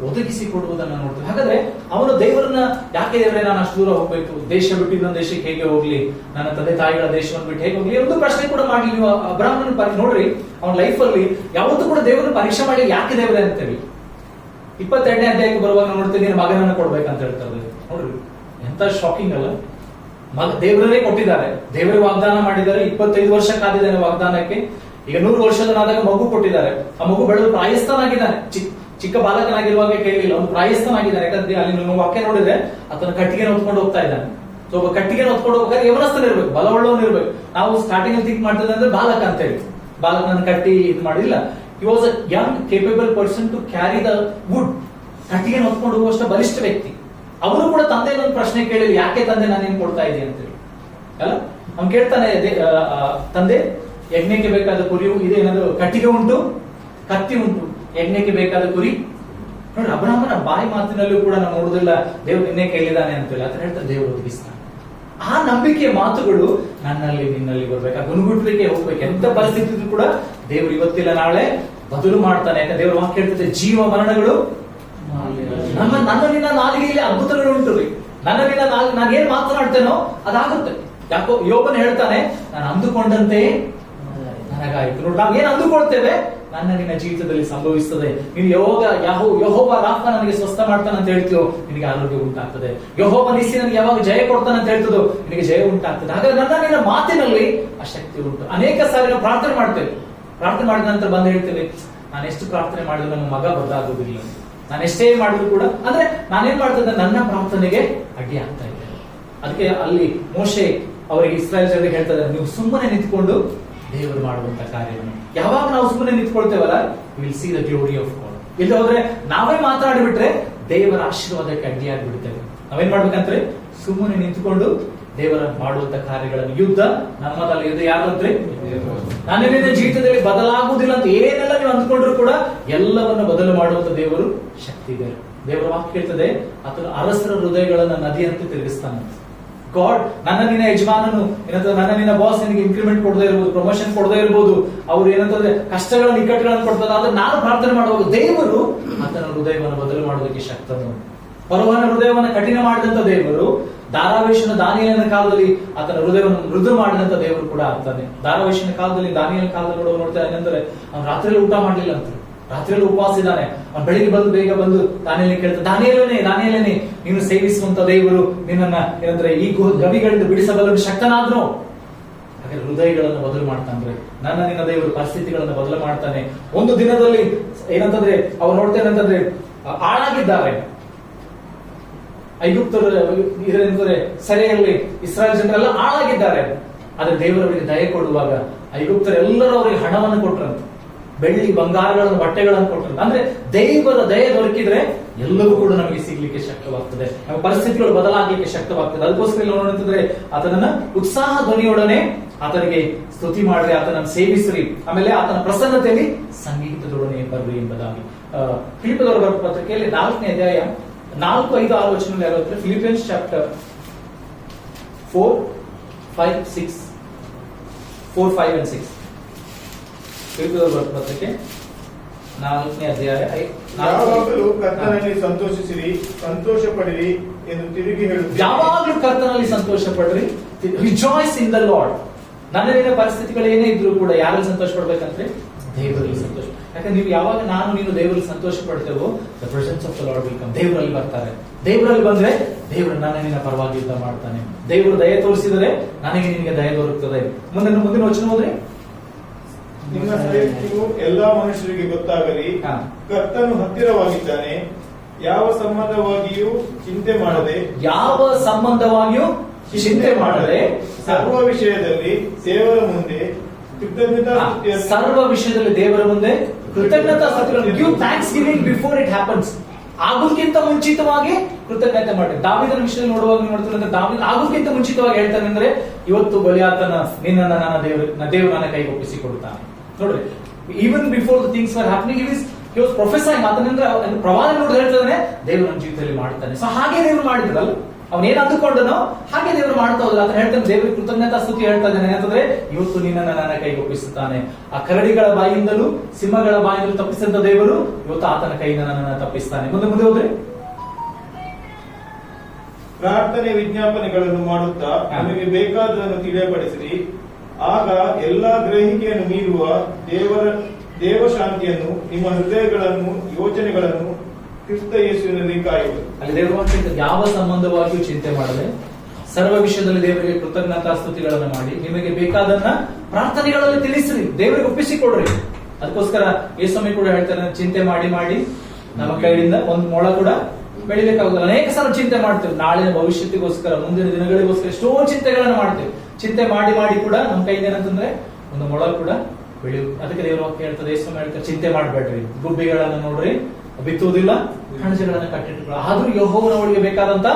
ಒದಗಿಸಿ ಕೊಡುವುದನ್ನ ನೋಡ್ತೇವೆ. ಹಾಗಾದ್ರೆ ಅವನು ದೇವರನ್ನ ಯಾಕೆ ದೇವರೇ ನಾನು ಅಷ್ಟು ದೂರ ಹೋಗ್ಬೇಕು, ದೇಶ ಬಿಟ್ಟು ಇನ್ನೊಂದು ದೇಶಕ್ಕೆ ಹೇಗೆ ಹೋಗ್ಲಿ, ನನ್ನ ತಂದೆ ತಾಯಿಗಳ ದೇಶವನ್ನು ಬಿಟ್ಟು ಹೇಗೆ ಹೋಗ್ಲಿ, ಒಂದು ಪ್ರಶ್ನೆ ಕೂಡ ಮಾಡ್ಲಿ. ನೀವು ಅಬ್ರಾಹ್ಮನ ನೋಡ್ರಿ, ಅವನ ಲೈಫ್ ಅಲ್ಲಿ ಯಾವತ್ತೂ ಕೂಡ ದೇವರನ್ನ ಪರೀಕ್ಷೆ ಮಾಡಿ ಯಾಕೆ ದೇವರೇ ಅಂತೇಳಿ. 22ನೇ ಅಧ್ಯಾಯಕ್ಕೆ ಬರುವಾಗ ನೋಡ್ತೀನಿ, ನೀನು ಮಗನನ್ನ ಕೊಡ್ಬೇಕಂತ ಹೇಳ್ತಾರೆ. ನೋಡ್ರಿ ಎಂತ ಶಾಕಿಂಗ್ ಅಲ್ಲ. ದೇವರೇ ಕೊಟ್ಟಿದ್ದಾರೆ, ದೇವರೇ ವಾಗ್ದಾನ ಮಾಡಿದ್ದಾರೆ. 25 ವರ್ಷ ಕಾದಿದ್ದಾನೆ ವಾಗ್ದಾನಕ್ಕೆ. ಈಗ 100 ವರ್ಷದನಾದಾಗ ಮಗು ಕೊಟ್ಟಿದ್ದಾರೆ. ಆ ಮಗು ಬೆಳೆದು ಪ್ರಾಯಸ್ಥನಾಗಿದ್ದಾನೆ. ಚಿಕ್ಕ ಬಾಲಕನಾಗಿರುವಾಗ ಕೇಳಲಿಲ್ಲ, ಅವನು ಪ್ರಾಯಸ್ಥನಾಗಿದ್ದಾನೆ. ಯಾಕಂದ್ರೆ ಅಲ್ಲಿ ನೀವು ವಾಕ್ಯ ನೋಡಿದ್ರೆ ಆತನ ಕಟ್ಟಿಗೆ ಹೊತ್ಕೊಂಡು ಹೋಗ್ತಾ ಇದ್ದಾನೆ. ಸೊ ಒಬ್ಬ ಕಟ್ಟಿಗೆ ಹೊತ್ಕೊಂಡು ಹೋಗ್ಬೇಕಾದ್ರೆ ಯವನಸ್ಥನ ಇರ್ಬೇಕು, ಬಲವುಳ್ಳವನು ಇರ್ಬೇಕು. ನಾವು ಸ್ಟಾರ್ಟಿಂಗ್ ಅಲ್ಲಿ ಥಿಂಕ್ ಮಾಡ್ತದೆ ಅಂದ್ರೆ ಬಾಲಕ ಅಂತ ಹೇಳಿ, ಬಾಲಕನ ಕಟ್ಟಿ ಇದು ಮಾಡಿಲ್ಲ. He was a young capable person to carry the wood. ಕಟ್ಟಿಗೆ ಹೊತ್ಕೊಂಡು ಹೋಗುವಷ್ಟು ಬಲಿಷ್ಠ ವ್ಯಕ್ತಿ. ಅವನು ಕೂಡ ತಂದೆ ಒಂದು ಪ್ರಶ್ನೆ ಕೇಳಿಲ್ಲ, ಯಾಕೆ ತಂದೆ ನಾನೇನ್ ಕೊಡ್ತಾ ಇದ್ದೀನಿ ಅಂತೇಳಿ ಅಲ್ಲ. ಅವ್ನು ಕೇಳ್ತಾನೆ, ತಂದೆ ಯಜ್ಞಕ್ಕೆ ಬೇಕಾದ ಕುರಿ ಇದೆ, ಏನಾದ್ರು ಕಟ್ಟಿಗೆ ಉಂಟು, ಕತ್ತಿ ಉಂಟು, ಯಜ್ಞಕ್ಕೆ ಬೇಕಾದ ಕುರಿ. ನೋಡಿ, ಅಬ್ರಾಹ್ಮನ ಬಾಯಿ ಮಾತಿನಲ್ಲೂ ಕೂಡ ನಾವು ನೋಡುದಿಲ್ಲ ದೇವ್ರು ನಿನ್ನೆ ಕೇಳಿದಾನೆ ಅಂತೇಳಿ. ಅದನ್ನ ಹೇಳ್ತಾರೆ ದೇವರು ಒದಗಿಸ್ತಾನೆ. ಆ ನಂಬಿಕೆಯ ಮಾತುಗಳು ನನ್ನಲ್ಲಿ ನಿನ್ನಲ್ಲಿ ಬರ್ಬೇಕು. ಆ ಗುಣಗುಟ್ಟಲಿಕ್ಕೆ ಹೋಗ್ಬೇಕು. ಎಂತ ಪರಿಸ್ಥಿತಿ ಇದ್ರೂ ಕೂಡ ದೇವರು ಇವತ್ತಿಲ್ಲ ನಾಳೆ ಬದಲು ಮಾಡ್ತಾನೆ. ಯಾಕಂದ್ರೆ ದೇವ್ರ ವಾಕ್ಯ ಹೇಳ್ತದೆ, ಜೀವ ಮರಣಗಳು ನನ್ನ ನಿನ್ನ ನಾಲಿಗೆಯಲ್ಲಿ ಅದ್ಭುತಗಳು ಉಂಟು ರೀ. ನನ್ನ ನಿನ್ನ ನಾನು ಏನ್ ಮಾತನಾಡ್ತೇನೋ ಅದಾಗುತ್ತೆ. ಯಾಕೋ ಯೋಬನ ಹೇಳ್ತಾನೆ, ನಾನು ಅಂದುಕೊಂಡಂತೆ ನನಗಾಯ್ತು. ನೋಡಿ, ನಾವ್ ಏನ್ ಅಂದುಕೊಳ್ತೇವೆ ನನ್ನ ನಿನ್ನ ಜೀವಿತದಲ್ಲಿ ಸಂಭವಿಸ್ತದೆ. ನೀನು ಯೆಹೋವ ರಾಫ ನನಗೆ ಸ್ವಸ್ಥ ಮಾಡ್ತಾನೆ ಅಂತ ಹೇಳ್ತೀಯೋ, ನಿನಗೆ ಆರೋಗ್ಯ ಉಂಟಾಗ್ತದೆ. ಯೆಹೋವ ನಿಸ್ಸಿ ನನಗೆ ಯಾವಾಗ ಜಯ ಕೊಡ್ತಾನೆ ಅಂತ ಹೇಳ್ತದೋ, ನಿನಗೆ ಜಯ ಉಂಟಾಗ್ತದೆ. ಹಾಗಾದ್ರೆ ನನ್ನ ನಿನ್ನ ಮಾತಿನಲ್ಲಿ ಆ ಶಕ್ತಿ ಉಂಟು. ಅನೇಕ ಸಾರಿ ನಾವು ಪ್ರಾರ್ಥನೆ ಮಾಡ್ತೇವೆ. ಪ್ರಾರ್ಥನೆ ಮಾಡಿದ ನಂತರ ಬಂದು ಹೇಳ್ತೇವೆ, ನಾನು ಎಷ್ಟು ಪ್ರಾರ್ಥನೆ ಮಾಡಿದ್ರು ನಮ್ಮ ಮಗ ಬದಲಾಗೋದಿಲ್ಲ, ನಾನು ಎಷ್ಟೇ ಮಾಡಿದ್ರು ಕೂಡ. ಅಂದ್ರೆ ನಾನೇನ್ ಮಾಡ್ತಿದ್ದೆ, ನನ್ನ ಪ್ರಾರ್ಥನೆಗೆ ಅಡ್ಡಿ ಆಗ್ತಾ ಇದ್ದೆ. ಅದಕ್ಕೆ ಅಲ್ಲಿ ಮೋಶೆ ಅವರಿಗೆ ಇಸ್ರಾಯೇಲ್ ಜನರಿಗೆ ಹೇಳ್ತಾರೆ, ನೀವು ಸುಮ್ಮನೆ ನಿಂತ್ಕೊಂಡು ದೇವರು ಮಾಡುವಂತ ಕಾರ್ಯವನ್ನು. ಯಾವಾಗ ನಾವು ಸುಮ್ಮನೆ ನಿಂತ್ಕೊಳ್ತೇವಲ್ಲ, will see the glory of God. ಇಲ್ಲಿ ಹೋದ್ರೆ ನಾವೇ ಮಾತಾಡಿಬಿಟ್ರೆ ದೇವರ ಆಶೀರ್ವಾದಕ್ಕೆ ಅಡ್ಡಿಯಾಗಿ ಬಿಡ್ತೇವೆ. ನಾವೇನ್ ಮಾಡ್ಬೇಕಂದ್ರೆ ಸುಮ್ಮನೆ ನಿಂತುಕೊಂಡು ದೇವರ ಮಾಡುವಂತ ಕಾರ್ಯಗಳನ್ನು. ಯುದ್ಧ ನಮ್ಮದಲ್ಲಿ ಇದೆ, ಯಾರಂದ್ರೆ ನನ್ನ ಜೀವಿತದಲ್ಲಿ ಬದಲಾಗುವುದಿಲ್ಲ ಅಂತ ಏನೆಲ್ಲ ನೀವು ಅಂದ್ಕೊಂಡ್ರು ಕೂಡ ಎಲ್ಲವನ್ನ ಬದಲು ಮಾಡುವಂತ ದೇವರು ಶಕ್ತಿ ಇದೆ. ದೇವರ ವಾಕ್ಯ ಹೇಳ್ತದೆ, ಆತನು ಅರಸರ ಹೃದಯಗಳನ್ನ ನದಿಯಂತೆ ತಿರುಗಿಸ್ತಾನೆ. ಗಾಡ್, ನನ್ನ ನಿನ್ನ ಯಜಮಾನನು ಏನಂತ, ನನ್ನ ನಿನ್ನ ಬಾಸ್ ನಿನಗೆ ಇನ್ಕ್ರಿಮೆಂಟ್ ಕೊಡದೇ ಇರ್ಬೋದು, ಪ್ರಮೋಷನ್ ಕೊಡದೇ ಇರ್ಬೋದು, ಅವ್ರು ಏನಂತಂದ್ರೆ ಕಷ್ಟಗಳ ನಿಕಟಗಳನ್ನು ಕೊಡ್ತಾರೆ. ಆದ್ರೆ ನಾನು ಪ್ರಾರ್ಥನೆ ಮಾಡುವಾಗ ದೇವರು ಆತನ ಹೃದಯವನ್ನು ಬದಲು ಮಾಡೋದಕ್ಕೆ ಶಕ್ತನು. ಫರೋಹನ ಹೃದಯವನ್ನು ಕಠಿಣ ಮಾಡಿದಂತ ದೇವರು ದಾರಾವೇಶನ ದಾನಿಯೇಲನ ಕಾಲದಲ್ಲಿ ಆತನ ಹೃದಯವನ್ನು ಮೃದು ಮಾಡಿದಂತ ದೇವರು ಕೂಡ ಆಗ್ತಾನೆ. ದಾರಾವೇಶನ ಕಾಲದಲ್ಲಿ, ದಾನಿಯೇಲನ ಕಾಲದಲ್ಲಿ ನೋಡ್ತಾ ಏನಂದ್ರೆ ಅವ್ನು ರಾತ್ರಿಯಲ್ಲಿ ಊಟ ಮಾಡ್ಲಿಲ್ಲ ಅಂತ. ರಾತ್ರಿಯಲ್ಲಿ ಉಪವಾಸ ಇದ್ದಾನೆ. ಅವ್ನು ಬೆಳಿಗ್ಗೆ ಬಂದು ಬೇಗ ಬಂದು ದಾನಿಯೇಲನಿಗೆ ಕೇಳ್ತಾನೆ, ದಾನಿಯೇಲನೇ ನೀನು ಸೇವಿಸುವಂತ ದೇವರು ನಿನ್ನನ್ನ ಏನಂದ್ರೆ ಈ ಗವಿಗಳಿಂದ ಬಿಡಿಸಬಲ್ಲನು ಶಕ್ತನಾದ್ನು. ಹಾಗೆ ಹೃದಯಗಳನ್ನು ಬದಲು ಮಾಡ್ತಾನೆ. ನಿನ್ನ ದೇವರು ಪರಿಸ್ಥಿತಿಗಳನ್ನು ಬದಲು ಮಾಡ್ತಾನೆ. ಒಂದು ದಿನದಲ್ಲಿ ಏನಂತಂದ್ರೆ ಅವ್ರು ನೋಡ್ತೇನೆ ಅಂತಂದ್ರೆ ಹಾಳಾಗಿದ್ದಾರೆ ಐಗುಪ್ತರ ಇದರಿಂದ ಸೆರೆಯಲ್ಲಿ ಇಸ್ರಾಯೇಲ್ ಜನರೆಲ್ಲ ಹಾಳಾಗಿದ್ದಾರೆ. ಆದ್ರೆ ದೇವರವರಿಗೆ ದಯೆ ಕೊಡುವಾಗ ಐಗುಪ್ತರೆಲ್ಲರೂ ಅವರಿಗೆ ಹಣವನ್ನು ಕೊಟ್ಟರಂತೆ, ಬೆಳ್ಳಿ ಬಂಗಾರಗಳನ್ನು ಬಟ್ಟೆಗಳನ್ನು ಕೊಟ್ಟರು. ಅಂದ್ರೆ ದೇವರ ದಯೆ ದೊರಕಿದ್ರೆ ಎಲ್ಲವೂ ಕೂಡ ನಮಗೆ ಸಿಗ್ಲಿಕ್ಕೆ ಶಕ್ತವಾಗ್ತದೆ, ನಮ್ಮ ಪರಿಸ್ಥಿತಿಗಳು ಬದಲಾಗಲಿಕ್ಕೆ ಶಕ್ತವಾಗ್ತದೆ. ಅದಕ್ಕೋಸ್ಕರ ನೋಡಂತಂದ್ರೆ ಆತನನ್ನ ಉತ್ಸಾಹ ಧ್ವನಿಯೊಡನೆ ಆತನಿಗೆ ಸ್ತುತಿ ಮಾಡ್ರಿ, ಆತನನ್ನು ಸೇವಿಸ್ರಿ, ಆಮೇಲೆ ಆತನ ಪ್ರಸನ್ನತೆಯಲ್ಲಿ ಸಂಗೀತದೊಡನೆ ಬರ್ರಿ ಎಂಬುದಾಗಿ ಫಿಲಿಪ್ಪದವರ ಬರೆದ ಪತ್ರಿಕೆಯಲ್ಲಿ 4ನೇ ಅಧ್ಯಾಯ 4, 5, 6 ವಚನದಲ್ಲಿ ಯಾರು ಫಿಲಿಪಿಯನ್ಸ್ ಚಾಪ್ಟರ್ 4, 5, 6 4, 5 and 6 ಫಿಲಿಪ್ಪದವರ ಬರೆದ ಪತ್ರಿಕೆ 4ನೇ ಅಧ್ಯಾಯ ಯಾವಾಗಲೂ ಕರ್ತನಲ್ಲಿ ಸಂತೋಷಿಸಿರಿ, ಸಂತೋಷ ಪಡಿರಿ ಎಂದು ತಿರುಗಿ ಹೇಳುತ್ತೀರಿ. ಯಾವಾಗಲೂ ಕರ್ತನಲ್ಲಿ ಸಂತೋಷ ಪಡ್ರಿ, ರಿಜಾಯ್ಸ್ ಇನ್ ದ ಲಾರ್ಡ್. ನನ್ನ ಪರಿಸ್ಥಿತಿಗಳು ಏನೇ ಇದ್ರು ಕೂಡ ಯಾರಲ್ಲಿ ಸಂತೋಷ ಪಡ್ಬೇಕಂದ್ರೆ ದೇವರಲ್ಲಿ ಸಂತೋಷ. ಯಾಕಂದ್ರೆ ನೀವು ಯಾವಾಗ ನೀನು ದೇವರಲ್ಲಿ ಸಂತೋಷ ಪಡ್ತೇವೋ the presence of the Lord will come. ದೇವರಲ್ಲಿ ಬರ್ತಾರೆ. ದೇವರಲ್ಲಿ ಬಂದ್ರೆ ದೇವರು ನಿನ್ನ ಪರವಾಗಿ ಯುದ್ಧ ಮಾಡ್ತಾನೆ. ದೇವರು ದಯ ತೋರಿಸಿದರೆ ನನಗೆ ನಿನಗೆ ದಯ ದೊರಕುತ್ತದೆ. ಮುಂದಿನ ವಚನ ಹೋದ್ರೆ ನಿಮ್ಮ ಶ್ರೇಷ್ಠವು ಎಲ್ಲಾ ಮನುಷ್ಯರಿಗೆ ಗೊತ್ತಾಗಲಿ, ಕರ್ತನು ಹತ್ತಿರವಾಗಿದ್ದಾನೆ, ಯಾವ ಸಂಬಂಧವಾಗಿಯೂ ಚಿಂತೆ ಮಾಡದೆ ಸರ್ವ ವಿಷಯದಲ್ಲಿ ದೇವರ ಮುಂದೆ ಕೃತಜ್ಞತಾ give thanks giving before it happens. ಆಗೋಕ್ಕಿಂತ ಮುಂಚಿತವಾಗಿ ಕೃತಜ್ಞತೆ ಮಾಡಿ. ದಾವೀದನ ವಿಷಯದಲ್ಲಿ ನೋಡ್ತಾರೆ, ದಾವೀದ ಆಗೋಕ್ಕಿಂತ ಮುಂಚಿತವಾಗಿ ಹೇಳ್ತಾನೆ ಅಂದ್ರೆ ಇವತ್ತು ಗೊಲಿಯಾತನ ನಿನ್ನನ್ನ ದೇವರು ನನ್ನ ಕೈಗೆ ಒಪ್ಪಿಸಿಕೊಡುತ್ತಾನೆ. ನೋಡ್ರಿ, even before the things are happening he was prophesying. ಆತನಿಂದ ಪ್ರವಾದ ನೋಡಿ ಹೇಳ್ತಾನೆ ದೇವರು ನನ್ನ ಜೀವಿತದಲ್ಲಿ ಮಾಡ್ತಾನೆ. ಸೊ ಹಾಗೆ ದೇವರು ಮಾಡಿದ್ರಲ್ಲ, ಅವನೇನ್ ಅಂದುಕೊಂಡನೋ ಹಾಗೆ ದೇವರು ಮಾಡ್ತಾ ಹೋದ್ರ. ಆತ ಹೇಳ್ತಾನೆ ದೇವರಿಗೆ ಕೃತಜ್ಞತಾ ಸ್ತುತಿ ಹೇಳ್ತಾ ಇದ್ದಾನೆ ಅಂತಂದ್ರೆ ಇವತ್ತು ನಿನ್ನನ್ನು ನನ್ನ ಕೈಗೆ ಒಪ್ಪಿಸುತ್ತಾನೆ. ಆ ಕರಡಿಗಳ ಬಾಯಿಂದಲೂ ಸಿಂಹಗಳ ಬಾಯಿಂದಲೂ ತಪ್ಪಿಸಿದ ದೇವರು ಇವತ್ತು ಆತನ ಕೈಯಿಂದ ನನ್ನನ್ನು ತಪ್ಪಿಸ್ತಾನೆ. ಮುಂದೆ ಹೋದ್ರೆ ಪ್ರಾರ್ಥನೆ ವಿಜ್ಞಾಪನೆಗಳನ್ನು ಮಾಡುತ್ತಾ ನಮಗೆ ಬೇಕಾದದನ್ನು ತಿಳಿಯಪಡಿಸಿರಿ, ಆಗ ಎಲ್ಲಾ ಗ್ರಹಿಕೆಯನ್ನು ಮೀರುವ ದೇವಶಾಂತಿಯನ್ನು ನಿಮ್ಮ ಹೃದಯಗಳನ್ನು ಯೋಚನೆಗಳನ್ನು ಕ್ರಿಸ್ತ ಯೇಸುವಿನಲ್ಲಿ ಕಾಯುವುದು. ಅಲ್ಲಿ ದೇವರು ಯಾವ ಸಂಬಂಧವಾಗಿಯೂ ಚಿಂತೆ ಮಾಡದೆ ಸರ್ವ ವಿಷಯದಲ್ಲಿ ದೇವರಿಗೆ ಕೃತಜ್ಞತಾ ಸ್ತುತಿಗಳನ್ನು ಮಾಡಿ ನಿಮಗೆ ಬೇಕಾದನ್ನ ಪ್ರಾರ್ಥನೆಗಳಲ್ಲಿ ತಿಳಿಸ್ರಿ, ದೇವರಿಗೆ ಒಪ್ಪಿಸಿಕೊಡ್ರಿ. ಅದಕ್ಕೋಸ್ಕರ ಯೇಸು ಕೂಡ ಹೇಳ್ತಾರೆ, ಚಿಂತೆ ಮಾಡಿ ನಮ್ಮ ಕೈಯಿಂದ ಒಂದು ಮೊಳ ಕೂಡ ಬೆಳಿಬೇಕಾಗುದಿಲ್ಲ. ಅನೇಕ ಸಲ ಚಿಂತೆ ಮಾಡ್ತೇವೆ, ನಾಳಿನ ಭವಿಷ್ಯತ್ತಿಗೋಸ್ಕರ, ಮುಂದಿನ ದಿನಗಳಿಗೋಸ್ಕರ ಎಷ್ಟೋ ಚಿಂತೆಗಳನ್ನು ಮಾಡ್ತೇವೆ. ಚಿಂತೆ ಮಾಡಿ ಕೂಡ ನಮ್ಮ ಕೈಯಿಂದ ಏನಂತಂದ್ರೆ ಒಂದು ಮೊಳ ಕೂಡ ಬೆಳೆಯುತ್ತೆ. ಅದಕ್ಕೆ ದೇವರ ವಾಕ್ಯ ಹೇಳ್ತದೆ, ಯೇಸು ಹೇಳ್ತಾರೆ, ಚಿಂತೆ ಮಾಡಬೇಡ್ರಿ, ಗುಬ್ಬಿಗಳನ್ನ ನೋಡ್ರಿ, ಬಿತ್ತುವುದಿಲ್ಲ, ಕಣಜಗಳನ್ನ ಕಟ್ಟಿಟ್ಟುಕೊಳ್ಳ, ಆದ್ರೂ ಯೆಹೋವನ ಒಳಗೆ ಬೇಕಾದಂತ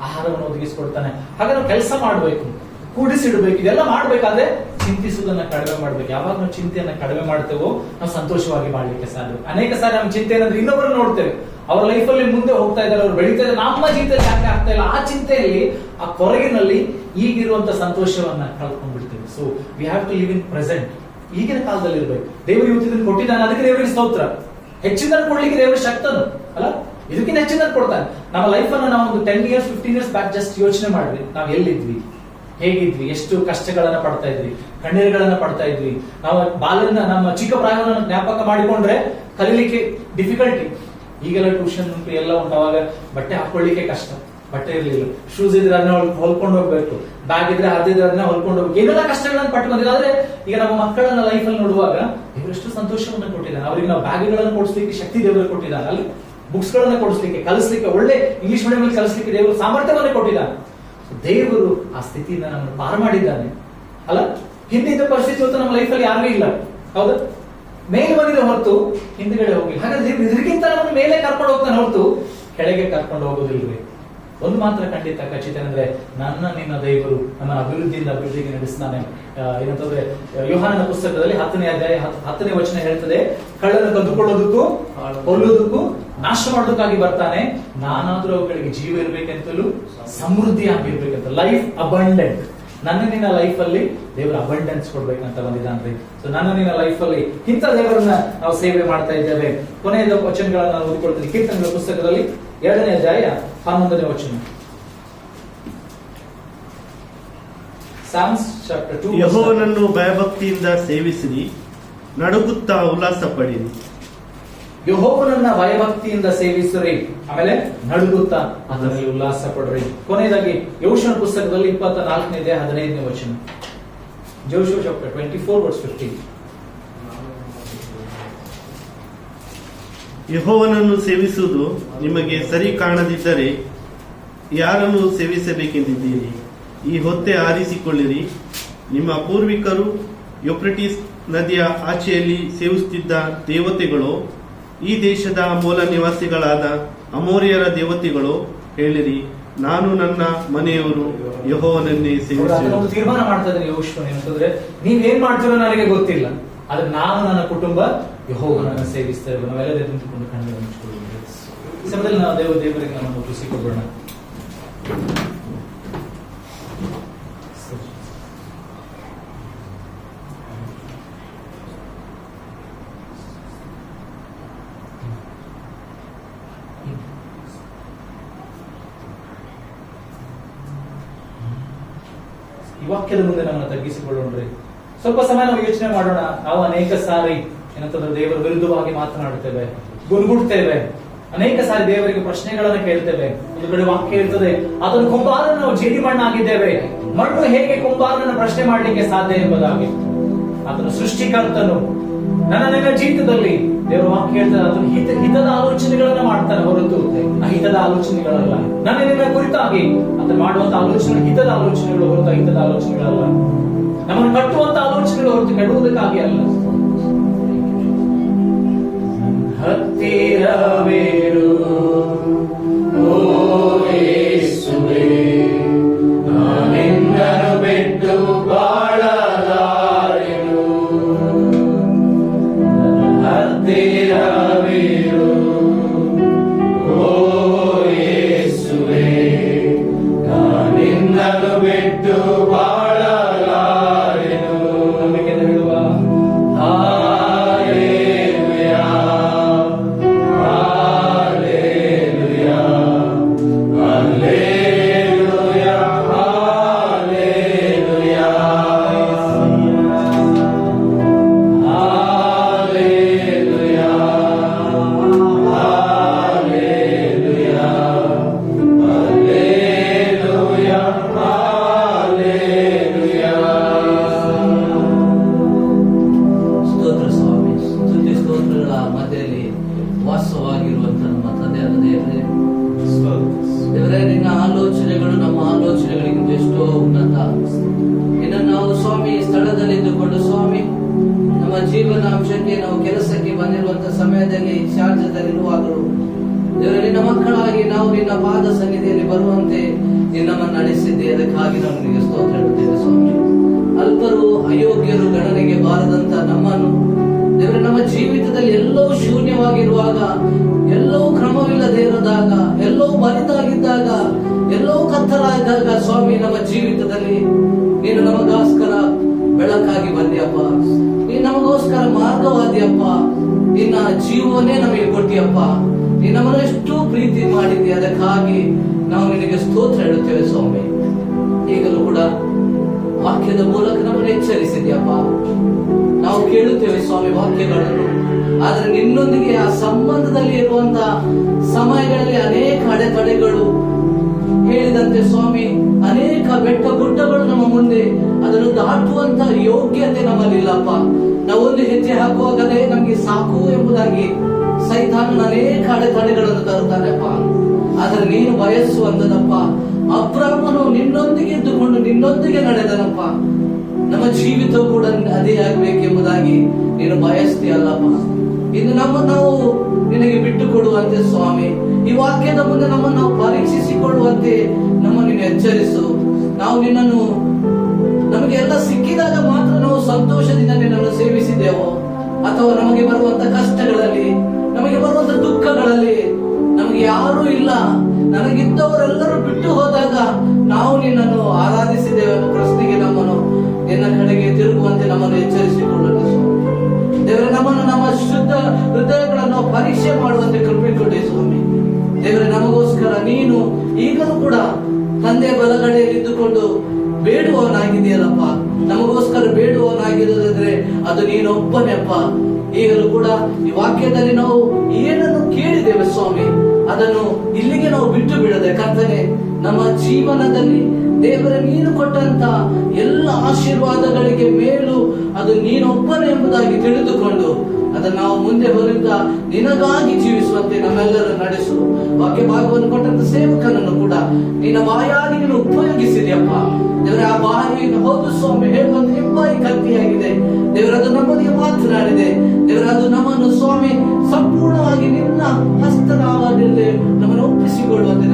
ಆಹಾರವನ್ನು ಒದಗಿಸಿಕೊಡ್ತಾನೆ. ಹಾಗೆ ನಾವು ಕೆಲಸ ಮಾಡಬೇಕು, ಕೂಡಿಸಿಡ್ಬೇಕು. ಇದೆಲ್ಲ ಮಾಡ್ಬೇಕಾದ್ರೆ ಚಿಂತಿಸುವುದನ್ನ ಕಡಿಮೆ ಮಾಡ್ಬೇಕು. ಯಾವಾಗ ನಾವು ಚಿಂತೆಯನ್ನ ಕಡಿಮೆ ಮಾಡ್ತೇವೋ ನಾವು ಸಂತೋಷವಾಗಿ ಮಾಡ್ಲಿಕ್ಕೆ ಸಾಧ್ಯ. ಅನೇಕ ಸಾರಿ ನಮ್ಮ ಚಿಂತೆ ಏನಂದ್ರೆ ಇನ್ನೊಬ್ಬರನ್ನ ನೋಡ್ತೇವೆ, ಅವರ ಲೈಫ್ ಅಲ್ಲಿ ಮುಂದೆ ಹೋಗ್ತಾ ಇದ್ದಾರೆ, ಅವ್ರು ಬೆಳೀತಾ ಇದ್ದಾರೆ, ನಮ್ಮ ಜೀವಿತದಲ್ಲಿ ಯಾಕೆ ಆಗ್ತಾ ಇಲ್ಲ, ಆ ಚಿಂತೆಯಲ್ಲಿ, ಆ ಕೊರಗಿನಲ್ಲಿ ಈಗಿರುವಂತ ಸಂತೋಷವನ್ನ ಕಳ್ಕೊಂಡ್ಬಿಡ್ತೇವೆ. So we have to live in present. ಈಗಿನ ಕಾಲದಲ್ಲಿ ಇರ್ಬೇಕು. ದೇವರು ಇವತ್ತಿನ ಕೊಟ್ಟಿದ್ದಾನೆ, ಅದಕ್ಕೆ ದೇವರಿಗೆ ಸ್ತೋತ್ರ. ಹೆಚ್ಚಿನ ಕೊಡ್ಲಿಕ್ಕೆ ದೇವರು ಶಕ್ತನು ಅಲ್ಲ, ಇದಕ್ಕಿಂತ ಹೆಚ್ಚಿನ ಕೊಡ್ತಾನೆ. ನಮ್ಮ ಲೈಫ್ ಅನ್ನು ನಾವು ಒಂದು 10 years 15 years ಬ್ಯಾಕ್ ಜಸ್ಟ್ ಯೋಚನೆ ಮಾಡ್ರಿ, ನಾವು ಎಲ್ಲಿದ್ವಿ, ಹೇಗಿದ್ವಿ, ಎಷ್ಟು ಕಷ್ಟಗಳನ್ನ ಪಡ್ತಾ ಇದ್ವಿ, ಕಣ್ಣೀರುಗಳನ್ನ ಪಡ್ತಾ ಇದ್ವಿ. ನಾವು ನಮ್ಮ ಚಿಕ್ಕ ಪ್ರಾಯವನ್ನು ಜ್ಞಾಪಕ ಮಾಡಿಕೊಂಡ್ರೆ ಕಲೀಲಿಕ್ಕೆ ಡಿಫಿಕಲ್ಟಿ. ಈಗೆಲ್ಲ ಟ್ಯೂಷನ್ ಉಂಟು, ಎಲ್ಲ ಉಂಟು. ಅವಾಗ ಬಟ್ಟೆ ಹಾಕೊಳ್ಳಿಕ್ಕೆ ಕಷ್ಟ, ಬಟ್ಟೆ ಇರ್ಲಿಲ್ಲ. ಶೂಸ್ ಇದ್ರೆ ಅದನ್ನ ಹೊಲ್ಕೊಂಡು ಹೋಗ್ಬೇಕು, ಬ್ಯಾಗ್ ಇದ್ರೆ ಅದಿದ್ರೆ ಅದನ್ನ ಹೊಲ್ಕೊಂಡು ಹೋಗ್ಬೇಕು. ಏನೆಲ್ಲ ಕಷ್ಟಗಳನ್ನ ಪಟ್ಟು ಬಂದಿಲ್ಲ. ಆದ್ರೆ ಈಗ ನಮ್ಮ ಮಕ್ಕಳನ್ನ ಲೈಫ್ ಅಲ್ಲಿ ನೋಡುವಾಗ ದೇವರೆಷ್ಟು ಸಂತೋಷವನ್ನು ಕೊಟ್ಟಿದ್ದಾನೆ. ಅವರಿಗೆ ನಾವು ಬ್ಯಾಗ್ಗಳನ್ನು ಕೊಡಿಸ್ಲಿಕ್ಕೆ ಶಕ್ತಿ ದೇವರು ಕೊಟ್ಟಿದ್ದಾನೆ, ಅಲ್ಲಿ ಬುಕ್ಸ್ ಗಳನ್ನ ಕೊಡಿಸ್ಲಿಕ್ಕೆ, ಕಲಿಸ್ಲಿಕ್ಕೆ, ಒಳ್ಳೆ ಇಂಗ್ಲಿಷ್ ಮೀಡಿಯಂ ಅಲ್ಲಿ ಕಲಿಸ್ಲಿಕ್ಕೆ ದೇವರು ಸಾಮರ್ಥ್ಯವನ್ನು ಕೊಟ್ಟಿದ್ದಾನೆ. ದೇವರು ಆ ಸ್ಥಿತಿಯಿಂದ ನಮ್ಮನ್ನು ಪಾರು ಮಾಡಿದ್ದಾನೆ ಅಲ್ಲ. ಹಿಂದಿದ್ದ ಪರಿಸ್ಥಿತಿ ಇವತ್ತು ನಮ್ಮ ಲೈಫ್ ಅಲ್ಲಿ ಯಾರಿಗೂ ಇಲ್ಲ, ಹೌದಾ? ಮೇಲೆ ಬಂದಿದೆ ಹೊರತು ಹಿಂದ್ಗಡೆ ಹೋಗಿಲ್ಲ. ಹಾಗಾದ್ರೆ ದೇವರು ಇದಕ್ಕಿಂತ ನಮ್ಮನ್ನು ಮೇಲೆ ಕರ್ಕೊಂಡು ಹೋಗ್ತಾನೆ ಹೊರತು ಕೆಳಗೆ ಕರ್ಕೊಂಡು ಹೋಗೋದಿಲ್ರಿ. ಒಂದು ಮಾತ್ರ ಖಂಡಿತ ಖಚಿತ ಅಂದ್ರೆ ನಿನ್ನ ದೇವರು ನಮ್ಮ ಅಭಿವೃದ್ಧಿಗೆ ನಡೆಸ್ತಾನೆ. ಏನಂತಂದ್ರೆ ಯೋಹಾನನ ಪುಸ್ತಕದಲ್ಲಿ 10ನೇ ಅಧ್ಯಾಯ 10ನೇ ವಚನ ಹೇಳ್ತದೆ, ಕಳ್ಳನ ಕದ್ದುಕೊಳ್ಳೋದಕ್ಕೂ ಕೊಲ್ಲೋದಕ್ಕೂ ನಾಶ ಮಾಡೋದಕ್ಕಾಗಿ ಬರ್ತಾನೆ, ನಾನಾದ್ರೂ ಅವುಗಳಿಗೆ ಜೀವ ಇರ್ಬೇಕಂತಲೂ ಸಮೃದ್ಧಿಯಾಗಿರ್ಬೇಕಂತ, ಲೈಫ್ ಅಬಂಡೆಂಟ್. ನಿನ್ನ ಲೈಫ್ ಅಲ್ಲಿ ದೇವರ ಅಬಂಡೆನ್ಸ್ ಕೊಡ್ಬೇಕಂತ ಬಂದಿದ್ದಾನ್ರಿ. ಸೊ ನಿನ್ನ ಲೈಫ್ ಅಲ್ಲಿ ಇಂಥ ದೇವರನ್ನ ನಾವು ಸೇವೆ ಮಾಡ್ತಾ ಇದ್ದೇವೆ. ಕೊನೆಯ ವಚನಗಳನ್ನ ನಾನು ಓದಿಕೊಳ್ತೀನಿ. ಕೀರ್ತನೆಗಳ ಪುಸ್ತಕದಲ್ಲಿ 2ನೇ ಅಧ್ಯಾಯ 11ನೇ ವಚನ. Psalms chapter 2. ಯೆಹೋವನನ್ನು ಭಯಭಕ್ತಿಯಿಂದ ಸೇವಿಸಿರಿ, ನಡುಗುತ್ತಾ ಉಲ್ಲಾಸ ಪಡಿರಿ. ಯೆಹೋವನನ್ನ ಭಯಭಕ್ತಿಯಿಂದ ಸೇವಿಸಿರಿ, ಆಮೇಲೆ ನಡುಗುತ್ತಾ ಅದರಲ್ಲಿ ಉಲ್ಲಾಸ ಪಡ್ರಿ. ಕೊನೆಯದಾಗಿ ಯೆಹೋಶುವನ ಪುಸ್ತಕದಲ್ಲಿ 24ನೇ ಅಧ್ಯಾಯ 15ನೇ ವಚನ. Joshua chapter 24 verse 15. ಯೆಹೋವನನ್ನು ಸೇವಿಸುವುದು ನಿಮಗೆ ಸರಿ ಕಾಣದಿದ್ದರೆ ಯಾರನ್ನು ಸೇವಿಸಬೇಕೆಂದಿದ್ದೀರಿ? ಈ ಹೊತ್ತೆ ಆರಿಸಿಕೊಳ್ಳಿರಿ. ನಿಮ್ಮ ಪೂರ್ವಿಕರು ಯೂಫ್ರೆಟಿಸ್ ನದಿಯ ಆಚೆಯಲ್ಲಿ ಸೇವಿಸುತ್ತಿದ್ದ ದೇವತೆಗಳು, ಈ ದೇಶದ ಮೂಲ ನಿವಾಸಿಗಳಾದ ಅಮೋರಿಯರ ದೇವತೆಗಳು, ಹೇಳಿರಿ, ನಾನು ನನ್ನ ಮನೆಯವರು ಯೆಹೋವನನ್ನೇ ಸೇವಿಸುವೆ. ಒಂದು ತೀರ್ಮಾನ ಮಾಡ್ತಾ ಇದ್ದಾರೆ ಯೆಹೋಶುವ, ಏನಂತಂದ್ರೆ ನೀವೇನ್ ಮಾಡ್ತೀರೋ ನನಗೆ ಗೊತ್ತಿಲ್ಲ, ಆದ್ರೆ ನಾನು ನನ್ನ ಕುಟುಂಬ ಯೆಹೋವನನ್ನ ಸೇವಿಸ್ತೇವೆ. ನಾವೆಲ್ಲ ನಿಂತುಕೊಂಡು ಕಣ್ಣನ್ನು ಮುಚ್ಚಿಕೊಳ್ಳೋಣ. ಈ ಸಮಯದಲ್ಲಿ ನಾವು ದೇವರಿಗೆ ನಾವು ಒಪ್ಪಿಸಿಕೊಳ್ಳೋಣ. ಈ ವಾಕ್ಯದ ಮುಂದೆ ನಮ್ಮನ್ನು ತಗ್ಗಿಸಿಕೊಳ್ಳೋಣ್ರಿ. ಸ್ವಲ್ಪ ಸಮಯ ನಾವು ಯೋಚನೆ ಮಾಡೋಣ. ನಾವು ಅನೇಕ ಸಾರಿ ಏನಂತಂದ್ರೆ ದೇವರ ವಿರುದ್ಧವಾಗಿ ಮಾತನಾಡುತ್ತೇವೆ, ಗುಣಗುಡ್ತೇವೆ, ಅನೇಕ ಸಾರಿ ದೇವರಿಗೆ ಪ್ರಶ್ನೆಗಳನ್ನ ಕೇಳ್ತೇವೆ. ಒಂದು ಕಡೆ ವಾಕ್ಯ ಇರ್ತದೆ, ಅದನ್ನು ಕುಂಬಾರನ ನಾವು ಜೇಡಿ ಮಣ್ಣಾಗಿದ್ದೇವೆ, ಮಣ್ಣು ಹೇಗೆ ಕುಂಬಾರನ ಪ್ರಶ್ನೆ ಮಾಡ್ಲಿಕ್ಕೆ ಸಾಧ್ಯ ಎಂಬುದಾಗಿ. ಅದನ್ನು ಸೃಷ್ಟಿಕರ್ತನು ನನ್ನ ಜೀವಿತದಲ್ಲಿ ದೇವರ ವಾಕ್ಯ ಹೇಳ್ತಾರೆ, ಅದನ್ನು ಹಿತದ ಆಲೋಚನೆಗಳನ್ನ ಮಾಡ್ತಾನೆ ಹೊರತು ಅಹಿತದ ಆಲೋಚನೆಗಳಲ್ಲ. ನನ್ನ ಕುರಿತಾಗಿ ಅದನ್ನು ಮಾಡುವಂತ ಆಲೋಚನೆ ಹಿತದ ಆಲೋಚನೆಗಳು ಹೊರತು ಅಹಿತದ ಆಲೋಚನೆಗಳಲ್ಲ. ನಮ್ಮನ್ನು ಕಟ್ಟುವಂತ ಆಲೋಚನೆಗಳು ಹೊರತು ಕೆಡುವುದಕ್ಕಾಗಿ ಅಲ್ಲ. ಹತ್ತಿರವೇರು ಓ ಯೇಸುವೇ, ನಾನಿನ್ನನು ಬಿಟ್ಟು ಬಾಳಲಾರೆನು. ಹತ್ತಿರವೇರು ಓ ಯೇಸುವೇ, ನಾನಿನ್ನನು ಬಿಟ್ಟು ಬಾಳಲಾರೆನು. ನಂಬಿಕೆಯಿಂದ ಹೇಳುವ ಜೀವನಾಂಶಕ್ಕೆ ನಾವು ಕೆಲಸಕ್ಕೆ ಬಂದಿರುವಂತಹ ಸಮಯದಲ್ಲಿ ಶಾರ್ಜದಲ್ಲಿರುವಾಗಲೂ ದೇವರೇ, ನಿನ್ನ ಮಕ್ಕಳಾಗಿ ನಾವು ನಿನ್ನ ಪಾದ ಸನ್ನಿಧಿಯಲ್ಲಿ ಬರುವಂತೆ ನಿನ್ನನ್ನು ನಡೆಸಿದ್ದೆ. ಅದಕ್ಕಾಗಿ ನಾವು ನಿನಗೆ ಸ್ತೋತ್ರ ಹೇಳುತ್ತೇವೆ ಸ್ವಾಮಿ. ಅಲ್ಪರು ಅಯೋಗ್ಯರು ಗಣನೆಗೆ ಬಾರದಂತ ನಮ್ಮನ್ನು ದೇವರೇ, ನಮ್ಮ ಜೀವಿತದಲ್ಲಿ ಎಲ್ಲವೂ ಶೂನ್ಯವಾಗಿರುವಾಗ, ಎಲ್ಲವೂ ಕ್ರಮವಿಲ್ಲದೆ ಇರದಾಗ, ಎಲ್ಲವೂ ಬರಿದಾಗಿದ್ದಾಗ, ಎಲ್ಲವೂ ಕತ್ತಲಾಗಿದ್ದಾಗ ಸ್ವಾಮಿ, ನಮ್ಮ ಜೀವಿತದಲ್ಲಿ ನೀನು ನಮಗೋಸ್ಕರ ಬೆಳಕಾಗಿ ಬಂದಿಯಪ್ಪ. ನೀನು ನಮಗೋಸ್ಕರ ಮಾರ್ಗವಾದಿಯಪ್ಪ. ನಿನ್ನ ಜೀವವನ್ನೇ ನಮಗೆ ಕೊಟ್ಟಿಯಪ್ಪ. ನೀನು ನಮ್ಮನ್ನು ಎಷ್ಟು ಪ್ರೀತಿ ಮಾಡಿದ್ದೆ. ಅದಕ್ಕಾಗಿ ನಾವು ನಿನಗೆ ಸ್ತೋತ್ರ ಹೇಳುತ್ತೇವೆ ಸ್ವಾಮಿ. ಈಗಲೂ ಕೂಡ ವಾಕ್ಯದ ಮೂಲಕ ನಮ್ಮನ್ನು ಎಚ್ಚರಿಸಿದ್ಯಪ್ಪ. ನಾವು ಕೇಳುತ್ತೇವೆ ಸ್ವಾಮಿ ವಾಕ್ಯಗಳನ್ನು, ಆದ್ರೆ ನಿನ್ನೊಂದಿಗೆ ಆ ಸಂಬಂಧದಲ್ಲಿ ಇರುವಂತಹ ಸಮಯಗಳಲ್ಲಿ ಅನೇಕ ಅಡೆತಡೆಗಳು ಹೇಳಿದಂತೆ ಸ್ವಾಮಿ, ಅನೇಕ ಬೆಟ್ಟ ಗುಡ್ಡಗಳು ನಮ್ಮ ಮುಂದೆ, ಅದನ್ನು ದಾಟುವಂತ ಯೋಗ್ಯತೆ ನಮ್ಮಲ್ಲಿಲ್ಲಪ್ಪ. ನಾವೊಂದು ಹೆಜ್ಜೆ ಹಾಕುವಾಗಲೇ ನಮ್ಗೆ ಸಾಕು ಎಂಬುದಾಗಿ ಸೈತಾನನ ಅನೇಕ ಅಡೆತಡೆಗಳನ್ನು ತರುತ್ತಾನೆಪ್ಪ. ಆದ್ರೆ ನೀನು ಬಯಸುವಂತದಪ್ಪ, ಅಬ್ರಾಹ್ಮನು ನಿನ್ನೊಂದಿಗೆ ಇದ್ದುಕೊಂಡು ನಿನ್ನೊಂದಿಗೆ ನಡೆದನಪ್ಪ. ನಮ್ಮ ಜೀವಿತವು ಕೂಡ ಅದೇ ಆಗ್ಬೇಕೆಂಬುದಾಗಿ ನೀನು ಬಯಸ್ತೀಯಲ್ಲಪ್ಪ. ಇನ್ನು ನಮ್ಮನ್ನು ನಾವು ನಿನಗೆ ಬಿಟ್ಟು ಕೊಡುವಂತೆ ಸ್ವಾಮಿ, ಈ ವಾಕ್ಯದ ಮುಂದೆ ನಮ್ಮನ್ನು ನಾವು ಪರೀಕ್ಷಿಸಿಕೊಳ್ಳುವಂತೆ ನಮ್ಮನ್ನು ನೀನು ಎಚ್ಚರಿಸು. ನಾವು ನಿನ್ನನ್ನು ನಮಗೆ ಎಲ್ಲ ಸಿಕ್ಕಿದಾಗ ಮಾತ್ರ ನಾವು ಸಂತೋಷದಿಂದ ನಿನ್ನನ್ನು ಸೇವಿಸಿದೆವೋ, ಅಥವಾ ನಮಗೆ ಬರುವಂತ ಕಷ್ಟಗಳಲ್ಲಿ, ನಮಗೆ ಬರುವಂತ ದುಃಖಗಳಲ್ಲಿ ನಮಗೆ ಯಾರೂ ಇಲ್ಲ, ನನಗಿದ್ದವರೆಲ್ಲರೂ ಬಿಟ್ಟು ಹೋದಾಗ ನಾವು ನಿನ್ನನ್ನು ಆರಾಧಿಸಿದ್ದೇವೆ ಎಂಬ ಪ್ರಶ್ನೆಗೆ ನಮ್ಮನ್ನು ನಿನ್ನ ಕಡೆಗೆ ತಿರುಗುವಂತೆ ನಮ್ಮನ್ನು ಎಚ್ಚರಿಸಿಕೊಳ್ಳಲು ದೇವರೇ, ನಮ್ಮನ್ನು ನಮ್ಮ ಶುದ್ಧ ಹೃದಯಗಳನ್ನು ಪರೀಕ್ಷೆ ಮಾಡುವಂತೆ ಕೃಪೆ ಕೊಡಿ ಸ್ವಾಮಿ. ದೇವರೇ, ನಮಗೋಸ್ಕರ ನೀನು ಈಗಲೂ ಕೂಡ ತಂದೆ ಬಲಗಡೆಯಲ್ಲಿ ಇದ್ದುಕೊಂಡು ಬೇಡುವವನಾಗಿದೆಯಲ್ಲಪ್ಪ. ನಮಗೋಸ್ಕರ ಬೇಡುವವನಾಗಿರುವುದಾದ್ರೆ ಅದು ನೀನೊಬ್ಬನೇ ಅಪ್ಪ. ಈಗಲೂ ಕೂಡ ಈ ವಾಕ್ಯದಲ್ಲಿ ನಾವು ಏನನ್ನು ಕೇಳಿದ್ದೇವೆ ಸ್ವಾಮಿ, ಅದನ್ನು ಇಲ್ಲಿಗೆ ನಾವು ಬಿಟ್ಟು ಬಿಡದೆ ಕರ್ತನೆ, ನಮ್ಮ ಜೀವನದಲ್ಲಿ ದೇವರ ನೀನು ಕೊಟ್ಟಂತ ಎಲ್ಲ ಆಶೀರ್ವಾದಗಳಿಗೆ ಮೇಲೂ ಅದು ನೀನೊಬ್ಬನೇ ಎಂಬುದಾಗಿ ತಿಳಿದುಕೊಂಡು ಅದನ್ನು ನಾವು ಮುಂದೆ ಬರುತ್ತಾ ನಿನಗಾಗಿ ಜೀವಿಸುವಂತೆ ನಮ್ಮೆಲ್ಲರೂ ನಡೆಸು. ವಾಕ್ಯ ಭಾಗವನ್ನು ಕೊಟ್ಟಂತ ಸೇವಕನನ್ನು ಕೂಡ ನಿನ್ನ ಬಾಯಾಗಿ ನೀನು ಉಪಯೋಗಿಸಿದೆಯಪ್ಪ ದೇವರ. ಆ ಬಾಯಿ ಹೌದು ಸ್ವಾಮಿ, ಹೇಳುವಂತ ಹೆಬ್ಬಾಯಿ ಕತ್ತಿಯಾಗಿದೆ ದೇವರ, ಅದು ನಮ್ಮೊಂದಿಗೆ ಮಾತನಾಡಿದೆ ದೇವರ. ಅದು ನಮ್ಮನ್ನು ಸ್ವಾಮಿ ಸಂಪೂರ್ಣವಾಗಿ ನಿನ್ನ ಹಸ್ತದ ಆವರಣದಲ್ಲಿ ನಮ್ಮನ್ನು ಒಪ್ಪಿಸಿಕೊಳ್ಳುವಂತೆ